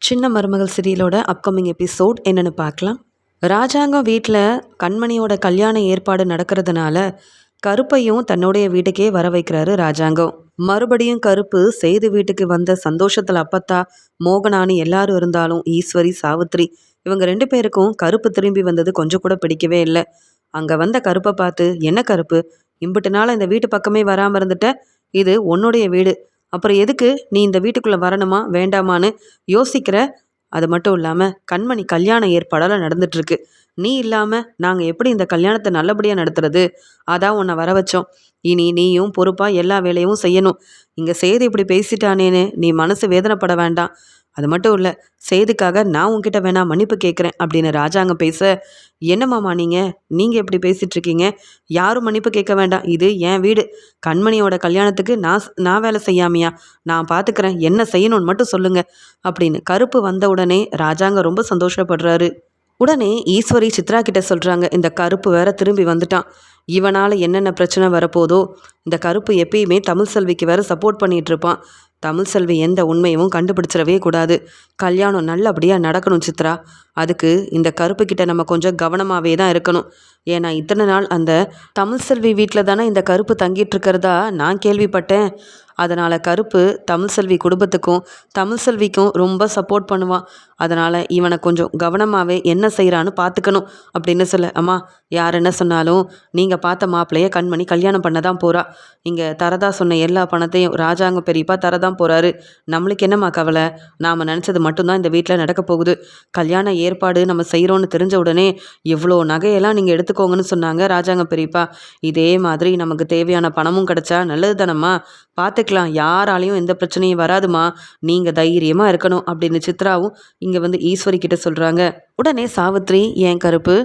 சின்ன மருமகள் சீரியலோட upcoming episode என்னன்னு பார்க்கலாம். ராஜாங்கம் வீட்டில் கண்மணியோட கல்யாண ஏற்பாடு நடக்கிறதுனால கருப்பையும் தன்னுடைய வீட்டுக்கே வர வைக்கிறாரு ராஜாங்கம். மறுபடியும் கருப்பு சேது வீட்டுக்கு வந்த சந்தோஷத்தில் அப்பத்தா மோகனானி எல்லாரும் இருந்தாலும் ஈஸ்வரி சாவித்ரி இவங்க 2 பேருக்கும் கருப்பு திரும்பி வந்தது கொஞ்சம் கூட பிடிக்கவே இல்லை. அங்கே வந்த கருப்பை பார்த்து, என்ன கருப்பு, இம்புட்டு நாள் இந்த வீட்டு பக்கமே வராமல் இருந்துட்ட, இது உன்னுடைய வீடு, அப்புறம் எதுக்கு நீ இந்த வீட்டுக்குள்ளே வரணுமா வேண்டாமான்னு யோசிக்கிற? அது மட்டும் இல்லாமல் கண்மணி கல்யாண ஏற்பாடெல்லாம் நடந்துட்டுருக்கு. நீ இல்லாமல் நாங்கள் எப்படி இந்த கல்யாணத்தை நல்லபடியாக நடத்துறது? அதான் உன்னை வர வச்சோம். இனி நீயும் பொறுப்பாக எல்லா வேலையும் செய்யணும். இங்கே சேது இப்படி பேசிட்டானேன்னு நீ மனசு வேதனைப்பட வேண்டாம். அது மட்டும் இல்லை, சேதுக்காக நான் உன்கிட்ட வேணா மன்னிப்பு கேட்குறேன் அப்படின்னு ராஜாங்க பேச, என்னம்மாமா நீங்கள் எப்படி பேசிகிட்டு இருக்கீங்க? யாரும் மன்னிப்பு கேட்க வேண்டாம், இது என் வீடு. கண்மணியோட கல்யாணத்துக்கு நான் வேலை செய்யாமையா? நான் பார்த்துக்கிறேன், என்ன செய்யணும்னு மட்டும் சொல்லுங்க அப்படின்னு கருப்பு வந்த உடனே ராஜாங்க ரொம்ப சந்தோஷப்படுறாரு. உடனே ஈஸ்வரி சித்ரா கிட்ட சொல்கிறாங்க, இந்த கருப்பு வேற திரும்பி வந்துட்டான், இவனால் என்னென்ன பிரச்சனை வரப்போதோ. இந்த கருப்பு எப்பயுமே தமிழ் செல்விக்கு வேற சப்போர்ட் பண்ணிகிட்டு இருப்பான். தமிழ் செல்வி எந்த உண்மையும் கண்டுபிடிச்சிடவே கூடாது. கல்யாணம் நல்லபடியாக நடக்கணும் சித்ரா. அதுக்கு இந்த கருப்பு கிட்ட நம்ம கொஞ்சம் கவனமாகவே தான் இருக்கணும். ஏன்னா இத்தனை நாள் அந்த தமிழ் செல்வி வீட்டில் தானே இந்த கருப்பு தங்கிட்டு இருக்கிறதா நான் கேள்விப்பட்டேன். அதனால் கருப்பு தமிழ் செல்வி குடும்பத்துக்கும் தமிழ் செல்விக்கும் ரொம்ப சப்போர்ட் பண்ணுவான். அதனால் இவனை கொஞ்சம் கவனமாகவே என்ன செய்கிறான்னு பார்த்துக்கணும் அப்படின்னு சொல்ல, அம்மா யார் என்ன சொன்னாலும் நீங்கள் பார்த்த மாப்பிள்ளைய கண்மணி கல்யாணம் பண்ண தான் போகிறா. இங்கே தரதா சொன்ன எல்லா பணத்தையும் ராஜாங்க பெரியப்பா தரதான் போகிறாரு. நம்மளுக்கு என்னம்மா கவலை? நாம் நினச்சது மட்டும்தான் இந்த வீட்டில் நடக்க போகுது. கல்யாண ஏற்பாடு நம்ம செய்கிறோன்னு தெரிஞ்ச உடனே இவ்வளோ நகையெல்லாம் நீங்கள் எடுத்துக்கோங்கன்னு சொன்னாங்க ராஜாங்க பெரியப்பா. இதே மாதிரி நமக்கு தேவையான பணமும் கிடைச்சா நல்லது தானம்மா, பார்த்துக்கலாம், யாராலையும் எந்த பிரச்சனையும் வராதுமா, நீங்கள் தைரியமாக இருக்கணும் அப்படின்னு சித்ராவும் இங்கே வந்து ஈஸ்வரி கிட்ட சொல்கிறாங்க. உடனே சாவித்ரி, என் கருப்பு,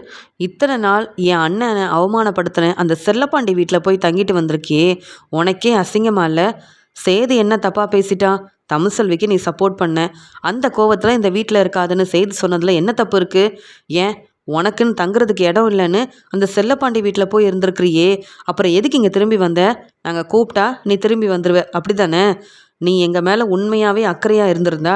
இத்தனை நாள் என் அண்ணனை அவமானப்படுத்தின அந்த செல்லப்பாண்டி வீட்டில் போய் தங்கிட்டு வந்திருக்கியே, உனக்கே அசிங்கமா இல்லை? சேது என்ன தப்பாக பேசிட்டான்? தமிழ் செல்விக்கு நீ சப்போர்ட் பண்ண, அந்த கோவத்தில் இந்த வீட்டில் இருக்காதுன்னு சேது சொன்னதில் என்ன தப்பு இருக்குது? ஏன் உனக்குன்னு தங்குறதுக்கு இடம் இல்லைன்னு அந்த செல்லப்பாண்டி வீட்டில் போய் இருந்திருக்கிறியே, அப்புறம் எதுக்கு இங்கே திரும்பி வந்த? நாங்கள் கூப்பிட்டா நீ திரும்பி வந்துடுவ, அப்படி தானே? நீ எங்கள் மேலே உண்மையாகவே அக்கறையாக இருந்திருந்தா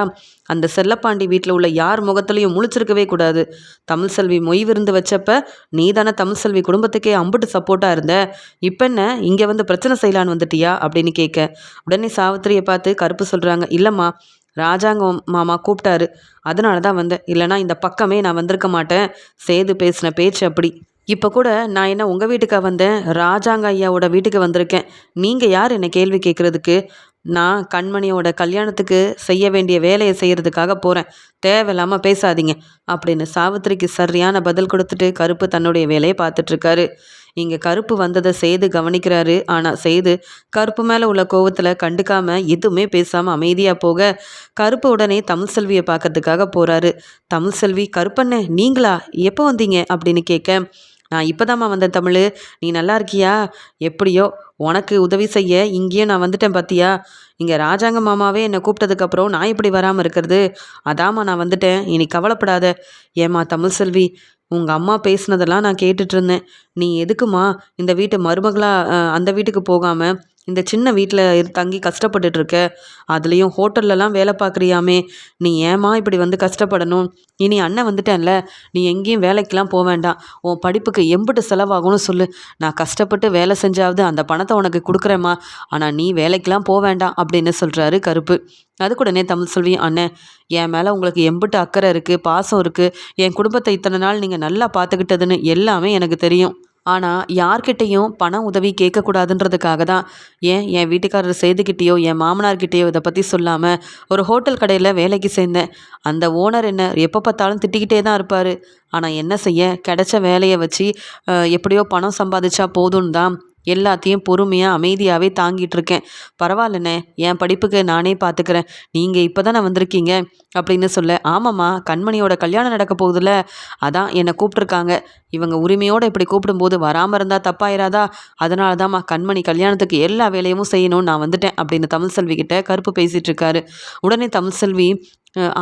அந்த செல்லப்பாண்டி வீட்டில் உள்ள யார் முகத்துலையும் முழிச்சிருக்கவே கூடாது. தமிழ் செல்வி மொய் விருந்து வச்சப்ப நீ தானே தமிழ் செல்வி குடும்பத்துக்கே அம்புட்டு சப்போர்ட்டாக இருந்த. இப்போ என்ன இங்கே வந்து பிரச்சனை செய்யலான்னு வந்துட்டியா அப்படின்னு கேட்க, உடனே சாவித்திரியை பார்த்து கருப்பு சொல்கிறாங்க, இல்லைம்மா, ராஜாங்கம் மாமா கூப்பிட்டாரு, அதனால தான் வந்தேன், இல்லைனா இந்த பக்கமே நான் வந்திருக்க மாட்டேன். சேது பேசின பேச்சு அப்படி. இப்போ கூட நான் என்ன உங்கள் வீட்டுக்காக வந்தேன்? ராஜாங்க ஐயாவோட வீட்டுக்கு வந்திருக்கேன். நீங்கள் யார் என்னை கேள்வி கேட்குறதுக்கு? நான் கண்மணியோட கல்யாணத்துக்கு செய்ய வேண்டிய வேலையை செய்கிறதுக்காக போகிறேன். தேவையில்லாமல் பேசாதீங்க அப்படின்னு சாவித்திரிக்கு சரியான பதில் கொடுத்துட்டு கருப்பு தன்னுடைய வேலையை பார்த்துட்ருக்காரு. இங்கே கருப்பு வந்ததை சேது கவனிக்கிறாரு. ஆனால் சேது கருப்பு மேலே உள்ள கோவத்தில் கண்டுக்காமல் எதுவுமே பேசாமல் அமைதியாக போக, கருப்பு உடனே தமிழ் செல்வியை பார்க்கறதுக்காக போகிறாரு. தமிழ் செல்வி, கருப்பண்ணே நீங்களா, எப்போ வந்தீங்க அப்படின்னு கேட்க, நான் இப்போதாம்மா வந்தேன் தமிழ், நீ நல்லா இருக்கியா? எப்படியோ உனக்கு உதவி செய்ய இங்கேயும் நான் வந்துட்டேன் பார்த்தியா? இங்கே ராஜாங்க மாமாவே என்னை கூப்பிட்டதுக்கப்புறம் நான் இப்படி வராமல் இருக்கிறது? அதாம்மா நான் வந்துட்டேன், இனி கவலைப்படாத. ஏம்மா தமிழ் செல்வி, உங்கள் அம்மா பேசுனதெல்லாம் நான் கேட்டுட்டு இருந்தேன். நீ எதுக்குமா இந்த வீட்டு மருமகளாக அந்த வீட்டுக்கு போகாமல் இந்த சின்ன வீட்டில் தங்கி கஷ்டப்பட்டுட்ருக்க? அதுலேயும் ஹோட்டல்லலாம் வேலை பார்க்குறியாமே, நீ ஏம்மா இப்படி வந்து கஷ்டப்படணும்? இனி அண்ணன் வந்துட்டேன்ல, நீ எங்கேயும் வேலைக்கெலாம் போக வேண்டாம். உன் படிப்புக்கு எம்பிட்டு செலவாகும்னு சொல்லு, நான் கஷ்டப்பட்டு வேலை செஞ்சாவது அந்த பணத்தை உனக்கு கொடுக்குறேம்மா, ஆனால் நீ வேலைக்கெலாம் போக வேண்டாம் அப்படின்னு சொல்கிறாரு கருப்பு. அதுக்கூடனே தமிழ் செல்வி, அண்ணன் என் மேலே உங்களுக்கு எம்பிட்டு அக்கறை இருக்குது, பாசம் இருக்குது, என் குடும்பத்தை இத்தனை நாள் நீங்கள் நல்லா பார்த்துக்கிட்டதுன்னு எல்லாமே எனக்கு தெரியும். ஆனால் யார்கிட்டையும் பண உதவி கேட்கக்கூடாதுன்றதுக்காக தான் என் வீட்டுக்காரர் சேதுக்கிட்டேயோ என் மாமனார்கிட்டேயோ இதை பற்றி சொல்லாமல் ஒரு ஹோட்டல் கடையில் வேலைக்கு சேர்ந்தேன். அந்த ஓனர் என்ன எப்போ பார்த்தாலும் திட்டிக்கிட்டே தான் இருப்பார். ஆனால் என்ன செய்ய, கிடைச்ச வேலையை வச்சு எப்படியோ பணம் சம்பாதிச்சா போதும்னு தான் எல்லாத்தையும் பொறுமையாக அமைதியாகவே தாங்கிட்டு இருக்கேன். பரவாயில்லண்ணே, என் படிப்புக்கு நானே பார்த்துக்கிறேன், நீங்கள் இப்போ தானே வந்திருக்கீங்க அப்படின்னு சொல்ல, ஆமாம்மா, கண்மணியோட கல்யாணம் நடக்க போகுதுல்ல, அதான் என்னை கூப்பிட்ருக்காங்க. இவங்க உரிமையோடு இப்படி கூப்பிடும்போது வராமல் இருந்தால் தப்பாயிராதா? அதனால தான்மா கண்மணி கல்யாணத்துக்கு எல்லா வேலையும் செய்யணும்னு நான் வந்துட்டேன் அப்படின்னு தமிழ் செல்வி கிட்ட கருப்பு பேசிகிட்டு இருக்காரு. உடனே தமிழ் செல்வி,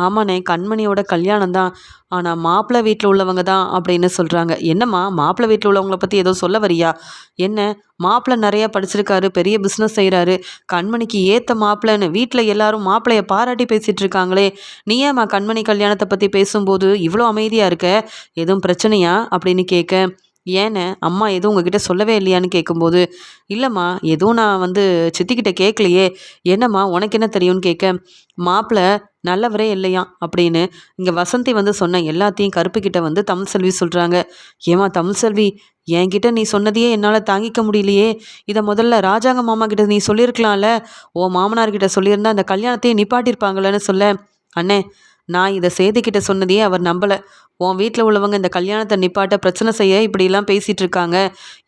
ஆமாண்ணே, கண்மணியோட கல்யாணம் தான். ஆனா மாப்பிள்ளை வீட்ல உள்ளவங்க தான் அப்படின்னு சொல்றாங்க. என்னம்மா மாப்பிள்ளை வீட்ல உள்ளவங்கள பத்தி ஏதோ சொல்ல வரியா? என்ன மாப்பிள்ளை நெறைய படிச்சிருக்காரு, பெரிய பிசினஸ் செய்றாரு. கண்மணிக்கு ஏத்த மாப்பிள்ளைன்னு வீட்ல எல்லாரும் மாப்பிள்ளைய பாராட்டி பேசிட்டு இருக்காங்களே. நீ ஏம்மா கண்மணி கல்யாணத்த பத்தி பேசும்போது இவ்ளோ அமைதியா இருக்க? எதுவும் பிரச்சனையா? அப்படின்னு கேட்க, ஏண்ணே அம்மா எதுவும் உங்ககிட்ட சொல்லவே இல்லையான்னு கேட்கும்போது, இல்லம்மா எதுவும் நான் சித்திக்கிட்ட கேட்கலையே. என்னம்மா உனக்கு என்ன தெரியும்னு கேட்க, மாப்பிள்ளை நல்லவரே இல்லையாம் அப்படின்னு இங்க வசந்தி சொன்ன எல்லாத்தையும் கருப்புக்கிட்ட தமிழ்செல்வி சொல்றாங்க. ஏம்மா தமிழ்செல்வி, என்கிட்ட நீ சொன்னதையே என்னால் தாங்கிக்க முடியலையே. இதை முதல்ல ராஜாங்க மாமா கிட்ட நீ சொல்லியிருக்கலாம்ல. ஓ மாமனார்கிட்ட சொல்லியிருந்தா அந்த கல்யாணத்தையே நிப்பாட்டியிருப்பாங்களேன்னு சொல்ல, அண்ணே நான் இதை சேதுக்கிட்ட சொன்னதையே அவர் நம்பலை. உன் வீட்டில் உள்ளவங்க இந்த கல்யாணத்தை நிப்பாட்ட பிரச்சனை செய்ய இப்படிலாம் பேசிகிட்டு இருக்காங்க.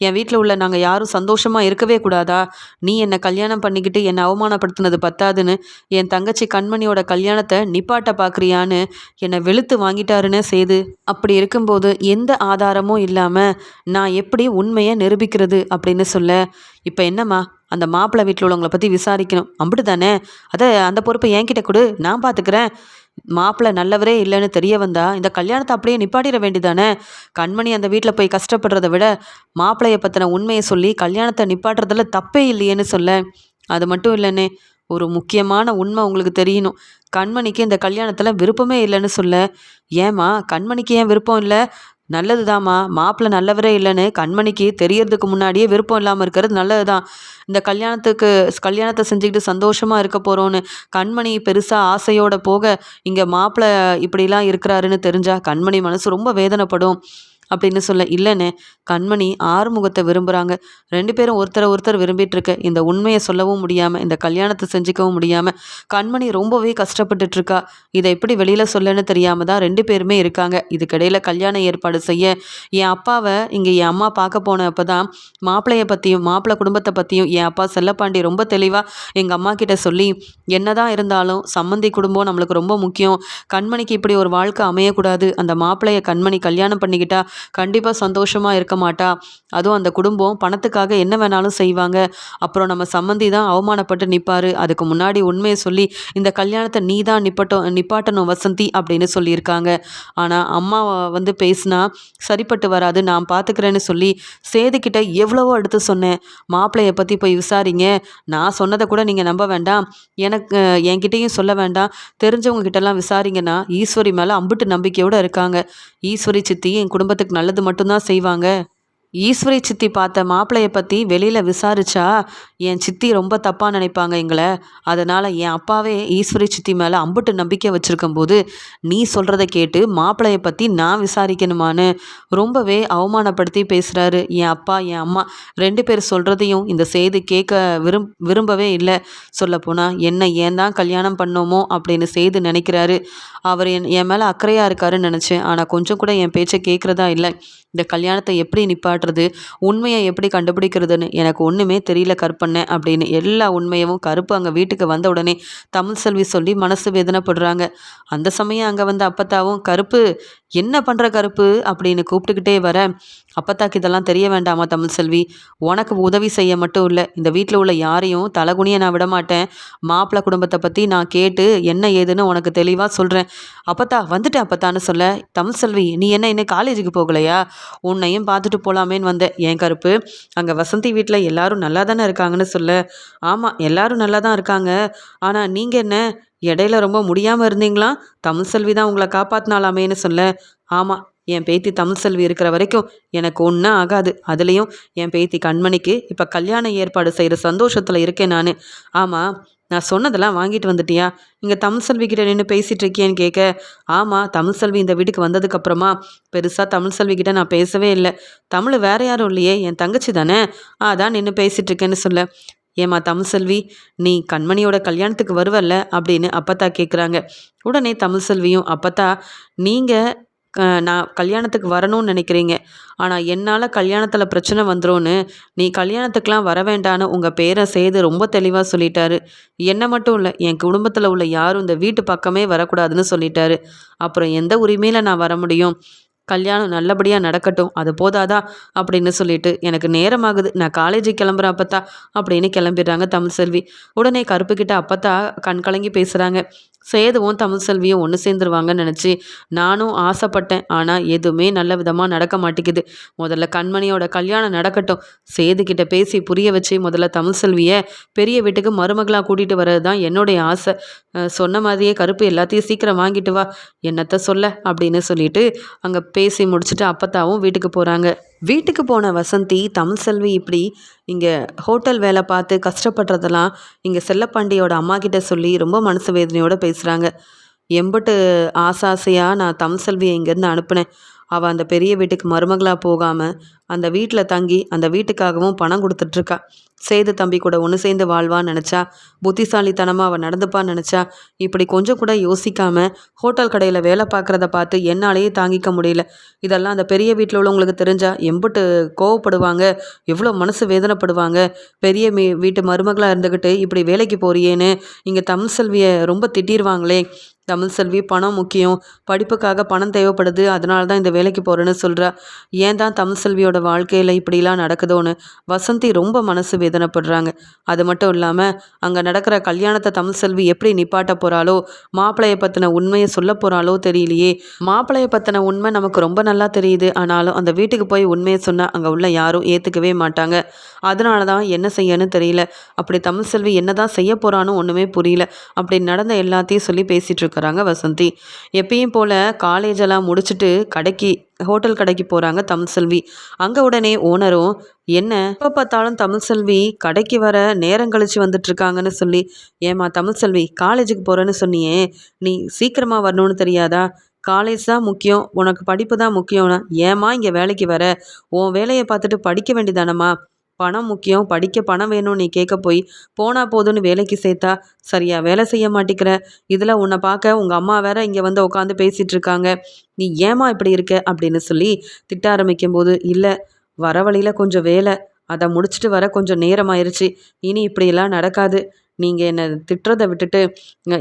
என் வீட்டில் உள்ள நாங்கள் யாரும் சந்தோஷமாக இருக்கவே கூடாதா? நீ என்னை கல்யாணம் பண்ணிக்கிட்டு என்னை அவமானப்படுத்தினது பத்தாதுன்னு என் தங்கச்சி கண்மணியோட கல்யாணத்தை நிப்பாட்ட பார்க்குறியான்னு என்னை வெளுத்து வாங்கிட்டாருன்னு சேது. அப்படி இருக்கும்போது எந்த ஆதாரமும் இல்லாமல் நான் எப்படி உண்மையை நிரூபிக்கிறது அப்படின்னு சொல்ல, இப்போ என்னம்மா அந்த மாப்பிள்ளை வீட்டில் உள்ளவங்கள பற்றி விசாரிக்கணும் அம்பிட்டு தானே? அந்த பொறுப்பை என்கிட்ட கொடு, நான் பார்த்துக்கிறேன். மாப்பிள்ளை நல்லவரே இல்லைன்னு தெரிய வந்தா இந்த கல்யாணத்தை அப்படியே நிப்பாட்டிட வேண்டிதானே? கண்மணி அந்த வீட்டில் போய் கஷ்டப்படுறத விட மாப்பிள்ளைய பற்றின உண்மையை சொல்லி கல்யாணத்தை நிப்பாட்டுறதுல தப்பே இல்லையேன்னு சொல்ல, அது மட்டும் இல்லைன்னே, ஒரு முக்கியமான உண்மை உங்களுக்கு தெரியணும். கண்மணிக்கு இந்த கல்யாணத்தில் விருப்பமே இல்லைன்னு சொல்ல, ஏம்மா கண்மணிக்கு ஏன் விருப்பம் இல்லை? நல்லதுதாம்மா, மாப்பிள்ளை நல்லவரே இல்லைன்னு கண்மணிக்கு தெரியறதுக்கு முன்னாடியே விருப்பம் இல்லாமல் இருக்கிறது நல்லது தான். இந்த கல்யாணத்தை செஞ்சுக்கிட்டு சந்தோஷமாக இருக்க போகிறோன்னு கண்மணி பெருசாக ஆசையோட போக இங்கே மாப்பிள்ளை இப்படிலாம் இருக்கிறாருன்னு தெரிஞ்சா கண்மணி மனசு ரொம்ப வேதனைப்படும் அப்படின்னு சொல்ல, இல்லைண்ணே கண்மணி ஆறுமுகத்தை விரும்புகிறாங்க. 2 பேரும் ஒருத்தரை ஒருத்தர் விரும்பிட்டு இருக்க இந்த உண்மையை சொல்லவும் முடியாமல் இந்த கல்யாணத்தை செஞ்சுக்கவும் முடியாமல் கண்மணி ரொம்பவே கஷ்டப்பட்டுட்டு இருக்கா. இதை எப்படி வெளியில் சொல்லன்னு தெரியாம தான் 2 பேருமே இருக்காங்க. இதுக்கிடையில் கல்யாண ஏற்பாடு செய்ய என் அப்பாவை இங்கே என் அம்மா பார்க்க போனப்போ தான் மாப்பிள்ளைய பற்றியும் மாப்பிள்ளை குடும்பத்தை பற்றியும் என் அப்பா செல்லப்பாண்டி ரொம்ப தெளிவாக எங்கள் அம்மா கிட்ட சொல்லி, என்னதான் இருந்தாலும் சம்மந்தி குடும்பம் நம்மளுக்கு ரொம்ப முக்கியம். கண்மணிக்கு இப்படி ஒரு வாழ்க்கை அமையக்கூடாது. அந்த மாப்பிள்ளைய கண்மணி கல்யாணம் பண்ணிக்கிட்டா கண்டிப்பாக சந்தோஷமாக இருக்க மாட்டா. அதுவும் அந்த குடும்பம் பணத்துக்காக என்ன வேணாலும் செய்வாங்க. அப்புறம் நம்ம சம்மந்தி தான் அவமானப்பட்டு நிற்பாரு. அதுக்கு முன்னாடி உண்மையை சொல்லி இந்த கல்யாணத்தை நீ தான் நிப்பாட்டணும் வசந்தி அப்படின்னு சொல்லியிருக்காங்க. ஆனால் அம்மா பேசினா சரிப்பட்டு வராது, நான் பார்த்துக்கிறேன்னு சொல்லி சேதுக்கிட்ட எவ்வளவோ எடுத்து சொன்னேன். மாப்பிள்ளையை பற்றி போய் விசாரிங்க, நான் சொன்னதை கூட நீங்கள் நம்ப வேண்டாம், எனக்கு என்கிட்டையும் சொல்ல வேண்டாம், தெரிஞ்சவங்க கிட்டலாம் விசாரிங்கன்னா ஈஸ்வரி மேலே அம்புட்டு நம்பிக்கையோடு இருக்காங்க. ஈஸ்வரி சித்தி என் குடும்பத்துக்கு நல்லது மட்டும்தான் செய்வாங்க. ஈஸ்வரி சித்தி பார்த்த மாப்பிள்ளைய பற்றி வெளியில் விசாரிச்சா என் சித்தி ரொம்ப தப்பாக நினைப்பாங்க எங்களை. அதனால் என் அப்பாவே ஈஸ்வரி சித்தி மேலே அம்புட்டு நம்பிக்கை வச்சுருக்கும்போது நீ சொல்கிறத கேட்டு மாப்பிள்ளைய பற்றி நான் விசாரிக்கணுமான்னு ரொம்பவே அவமானப்படுத்தி பேசுகிறாரு என் அப்பா. என் அம்மா 2 பேர் சொல்கிறதையும் இந்த சேது கேட்க விரும்பவே இல்லை. சொல்லப்போனால் என்ன ஏன் தான் கல்யாணம் பண்ணோமோ அப்படின்னு சேது நினைக்கிறாரு. அவர் என் மேலே அக்கறையாக இருக்காருன்னு நினச்சேன். ஆனால் கொஞ்சம் கூட என் பேச்சை கேட்குறதா இல்லை. இந்த கல்யாணத்தை எப்படி நிப்பாட்டுறது, உண்மையை எப்படி கண்டுபிடிக்கிறதுன்னு எனக்கு ஒன்றுமே தெரியல கற்பண்ணேன் அப்படின்னு எல்லா உண்மையவும் கருப்பு அங்கே வீட்டுக்கு வந்த உடனே தமிழ்செல்வி சொல்லி மனசு வேதனைப்படுறாங்க. அந்த சமயம் அங்கே வந்த அப்பத்தாவும், கருப்பு என்ன பண்ணுற கருப்பு அப்படின்னு கூப்பிட்டுக்கிட்டே வர, அப்பத்தாக்கு இதெல்லாம் தெரிய வேண்டாமா தமிழ்செல்வி? உனக்கு உதவி செய்ய மட்டும் இல்லை, இந்த வீட்டில் உள்ள யாரையும் தலகுனிய நான் விடமாட்டேன். மாப்பிள்ளை குடும்பத்தை பற்றி நான் கேட்டு என்ன ஏதுன்னு உனக்கு தெளிவாக சொல்கிறேன். அப்பத்தா வந்துட்டேன் அப்பத்தான்னு சொல்ல, தமிழ்செல்வி நீ என்ன இன்னும் காலேஜுக்கு போகலையா? உன்னையும் பார்த்துட்டு போகலாமேன்னு வந்தேன். ஏன் கருப்பு, அங்கே வசந்தி வீட்டில் எல்லாரும் நல்லா தானே இருக்காங்கன்னு சொல்ல, ஆமாம் எல்லாரும் நல்லா தான் இருக்காங்க. ஆனால் நீங்கள் என்ன இடையில ரொம்ப முடியாமல் இருந்தீங்களா? தமிழ்செல்வி தான் உங்களை காப்பாற்றினாலாமேன்னு சொல்ல, ஆமாம் என் பேத்தி தமிழ்செல்வி இருக்கிற வரைக்கும் எனக்கு ஒன்றும் ஆகாது. அதுலேயும் என் பேத்தி கண்மணிக்கு இப்போ கல்யாண ஏற்பாடு செய்கிற சந்தோஷத்தில் இருக்கேன் நான். ஆமாம் நான் சொன்னதெல்லாம் வாங்கிட்டு வந்துட்டியா? இங்கே தமிழ்செல்வி கிட்ட நின்று பேசிகிட்டு இருக்கியேன்னு கேட்க, ஆமாம் தமிழ்செல்வி இந்த வீட்டுக்கு வந்ததுக்கப்புறமா பெருசாக தமிழ்செல்வி கிட்ட நான் பேசவே இல்லை. தமிழ் வேற யாரும் இல்லையே, என் தங்கச்சி தானே, அதான் நின்று பேசிகிட்டு இருக்கேன்னு சொல்ல, ஏம்மா தமிழ்செல்வி நீ கண்மணியோட கல்யாணத்துக்கு வருவல்ல அப்படின்னு அப்பத்தா கேட்குறாங்க. உடனே தமிழ்செல்வியும், அப்பத்தா நீங்கள் நான் கல்யாணத்துக்கு வரணும்னு நினைக்கிறீங்க, ஆனால் என்னால் கல்யாணத்தில் பிரச்சனை வந்துரும்னு நீ கல்யாணத்துக்கெலாம் வர வேண்டான்னு உங்கள் பேரை சேது ரொம்ப தெளிவாக சொல்லிட்டாரு. என்னை மட்டும் இல்லை என் குடும்பத்தில் உள்ள யாரும் இந்த வீட்டு பக்கமே வரக்கூடாதுன்னு சொல்லிட்டாரு. அப்புறம் எந்த உரிமையில் நான் வர முடியும்? கல்யாணம் நல்லபடியாக நடக்கட்டும், அது போதாதா அப்படின்னு சொல்லிட்டு எனக்கு நேரமாகுது, நான் காலேஜுக்கு கிளம்புறேன் அப்பத்தா அப்படின்னு கிளம்பிடுறாங்க தமிழ்செல்வி. உடனே கருப்புக்கிட்ட அப்பத்தா கண் கலங்கி பேசுகிறாங்க. சேதுவும் தமிழ்செல்வியும் ஒன்று சேர்ந்துருவாங்கன்னு நினச்சி நானும் ஆசைப்பட்டேன். ஆனால் எதுவுமே நல்ல விதமாக நடக்க மாட்டேங்குது. முதல்ல கண்மணியோட கல்யாணம் நடக்கட்டும். சேதுக்கிட்ட பேசி புரிய வச்சு முதல்ல தமிழ்செல்வியை பெரிய வீட்டுக்கு மருமகளாக கூட்டிகிட்டு வர்றது தான் என்னுடைய ஆசை. சொன்ன மாதிரியே கருப்பு எல்லாத்தையும் சீக்கிரம் வாங்கிட்டு வா, என்னத்த சொல்ல அப்படின்னு சொல்லிட்டு அங்கே பேசி முடிச்சுட்டு அப்பத்தாவும் வீட்டுக்கு போகிறாங்க. வீட்டுக்கு போன வசந்தி தமிழ்செல்வி இப்படி இங்கே ஹோட்டல் வேலை பார்த்து கஷ்டப்படுறதெல்லாம் இங்கே செல்லப்பாண்டியோட அம்மா கிட்ட சொல்லி ரொம்ப மனசு வேதனையோடு பேசுகிறாங்க. எம்பிட்டு ஆசையாக நான் தமிழ்செல்வியை இங்கேருந்து அனுப்புனேன். அவள் அந்த பெரிய வீட்டுக்கு மருமகளாக போகாமல் அந்த வீட்டில் தங்கி அந்த வீட்டுக்காகவும் பணம் கொடுத்துட்ருக்கா. சேது தம்பி கூட ஒன்று சேர்ந்து வாழ்வான்னு நினச்சா, புத்திசாலித்தனமாக அவள் நடந்துப்பான்னு நினச்சா, இப்படி கொஞ்சம் கூட யோசிக்காமல் ஹோட்டல் கடையில் வேலை பார்க்குறத பார்த்து என்னாலேயே தாங்கிக்க முடியல. இதெல்லாம் அந்த பெரிய வீட்டில் உள்ளவங்களுக்கு தெரிஞ்சால் எம்பிட்டு கோவப்படுவாங்க, எவ்வளோ மனசு வேதனைப்படுவாங்க. பெரிய வீட்டு மருமகளாக இருந்துக்கிட்டு இப்படி வேலைக்கு போறியேன்னு இங்கே தமிழ்செல்வியை ரொம்ப திட்டிடுவாங்களே. தமிழ்செல்வி பணம் முக்கியம், படிப்புக்காக பணம் தேவைப்படுது, அதனால தான் இந்த வேலைக்கு போகிறேன்னு சொல்கிறா. ஏன் தான் தமிழ்செல்வியோட வாழ்க்கையில் இப்படிலாம் நடக்குதோன்னு வசந்தி ரொம்ப மனசு வேதனைப்படுறாங்க. அது மட்டும் இல்லாமல் அங்கே நடக்கிற கல்யாணத்தை தமிழ்செல்வி எப்படி நிப்பாட்ட போகிறாளோ, மாப்பிள்ளையை பற்றின உண்மையை சொல்ல போகிறாளோ தெரியலையே. மாப்பிள்ளையை பற்றின உண்மை நமக்கு ரொம்ப நல்லா தெரியுது. ஆனாலும் அந்த வீட்டுக்கு போய் உண்மையை சொன்னால் அங்கே உள்ள யாரும் ஏற்றுக்கவே மாட்டாங்க. அதனால தான் என்ன செய்யன்னு தெரியல. அப்படி தமிழ்செல்வி என்ன தான் செய்ய போகிறான்னு ஒன்றுமே புரியல. அப்படி நடந்த எல்லாத்தையும் சொல்லி பேசிகிட்டு இருக்கிறாங்க வசந்தி. எப்பயும் போல் காலேஜெல்லாம் முடிச்சுட்டு ஹோட்டல் கடைக்கு போகிறாங்க தமிழ்செல்வி. அங்கே உடனே ஓனரும், என்ன எப்போ பார்த்தாலும் தமிழ்செல்வி கடைக்கு வர நேரம் கழித்து வந்துட்டுருக்காங்கன்னு சொல்லி, ஏம்மா தமிழ்செல்வி காலேஜுக்கு போகிறேன்னு சொன்னியே, நீ சீக்கிரமாக வரணும்னு தெரியாதா? காலேஜ் தான் முக்கியம், உனக்கு படிப்பு தான் முக்கியம்னா ஏம்மா இங்கே வேலைக்கு வர? உன் வேலையை பார்த்துட்டு படிக்க வேண்டியதானம்மா? பணம் முக்கியம், படிக்க பணம் வேணும் நீ கேட்க போய் போனா போதுன்னு வேலைக்கு சேர்த்தா சரியா வேலை செய்ய மாட்டேங்கிற. இதில் உன்னை பார்க்க உங்கள் அம்மா வேற இங்கே வந்து உட்காந்து பேசிகிட்டு இருக்காங்க. நீ ஏமா இப்படி இருக்க அப்படின்னு சொல்லி திட்ட ஆரம்பிக்கும் போது, இல்லை வர வழியில் கொஞ்சம் வேலை, அதை முடிச்சுட்டு வர கொஞ்சம் நேரம் ஆயிடுச்சு. இனி இப்படியெல்லாம் நடக்காது. நீங்கள் என்னை திட்டுறதை விட்டுட்டு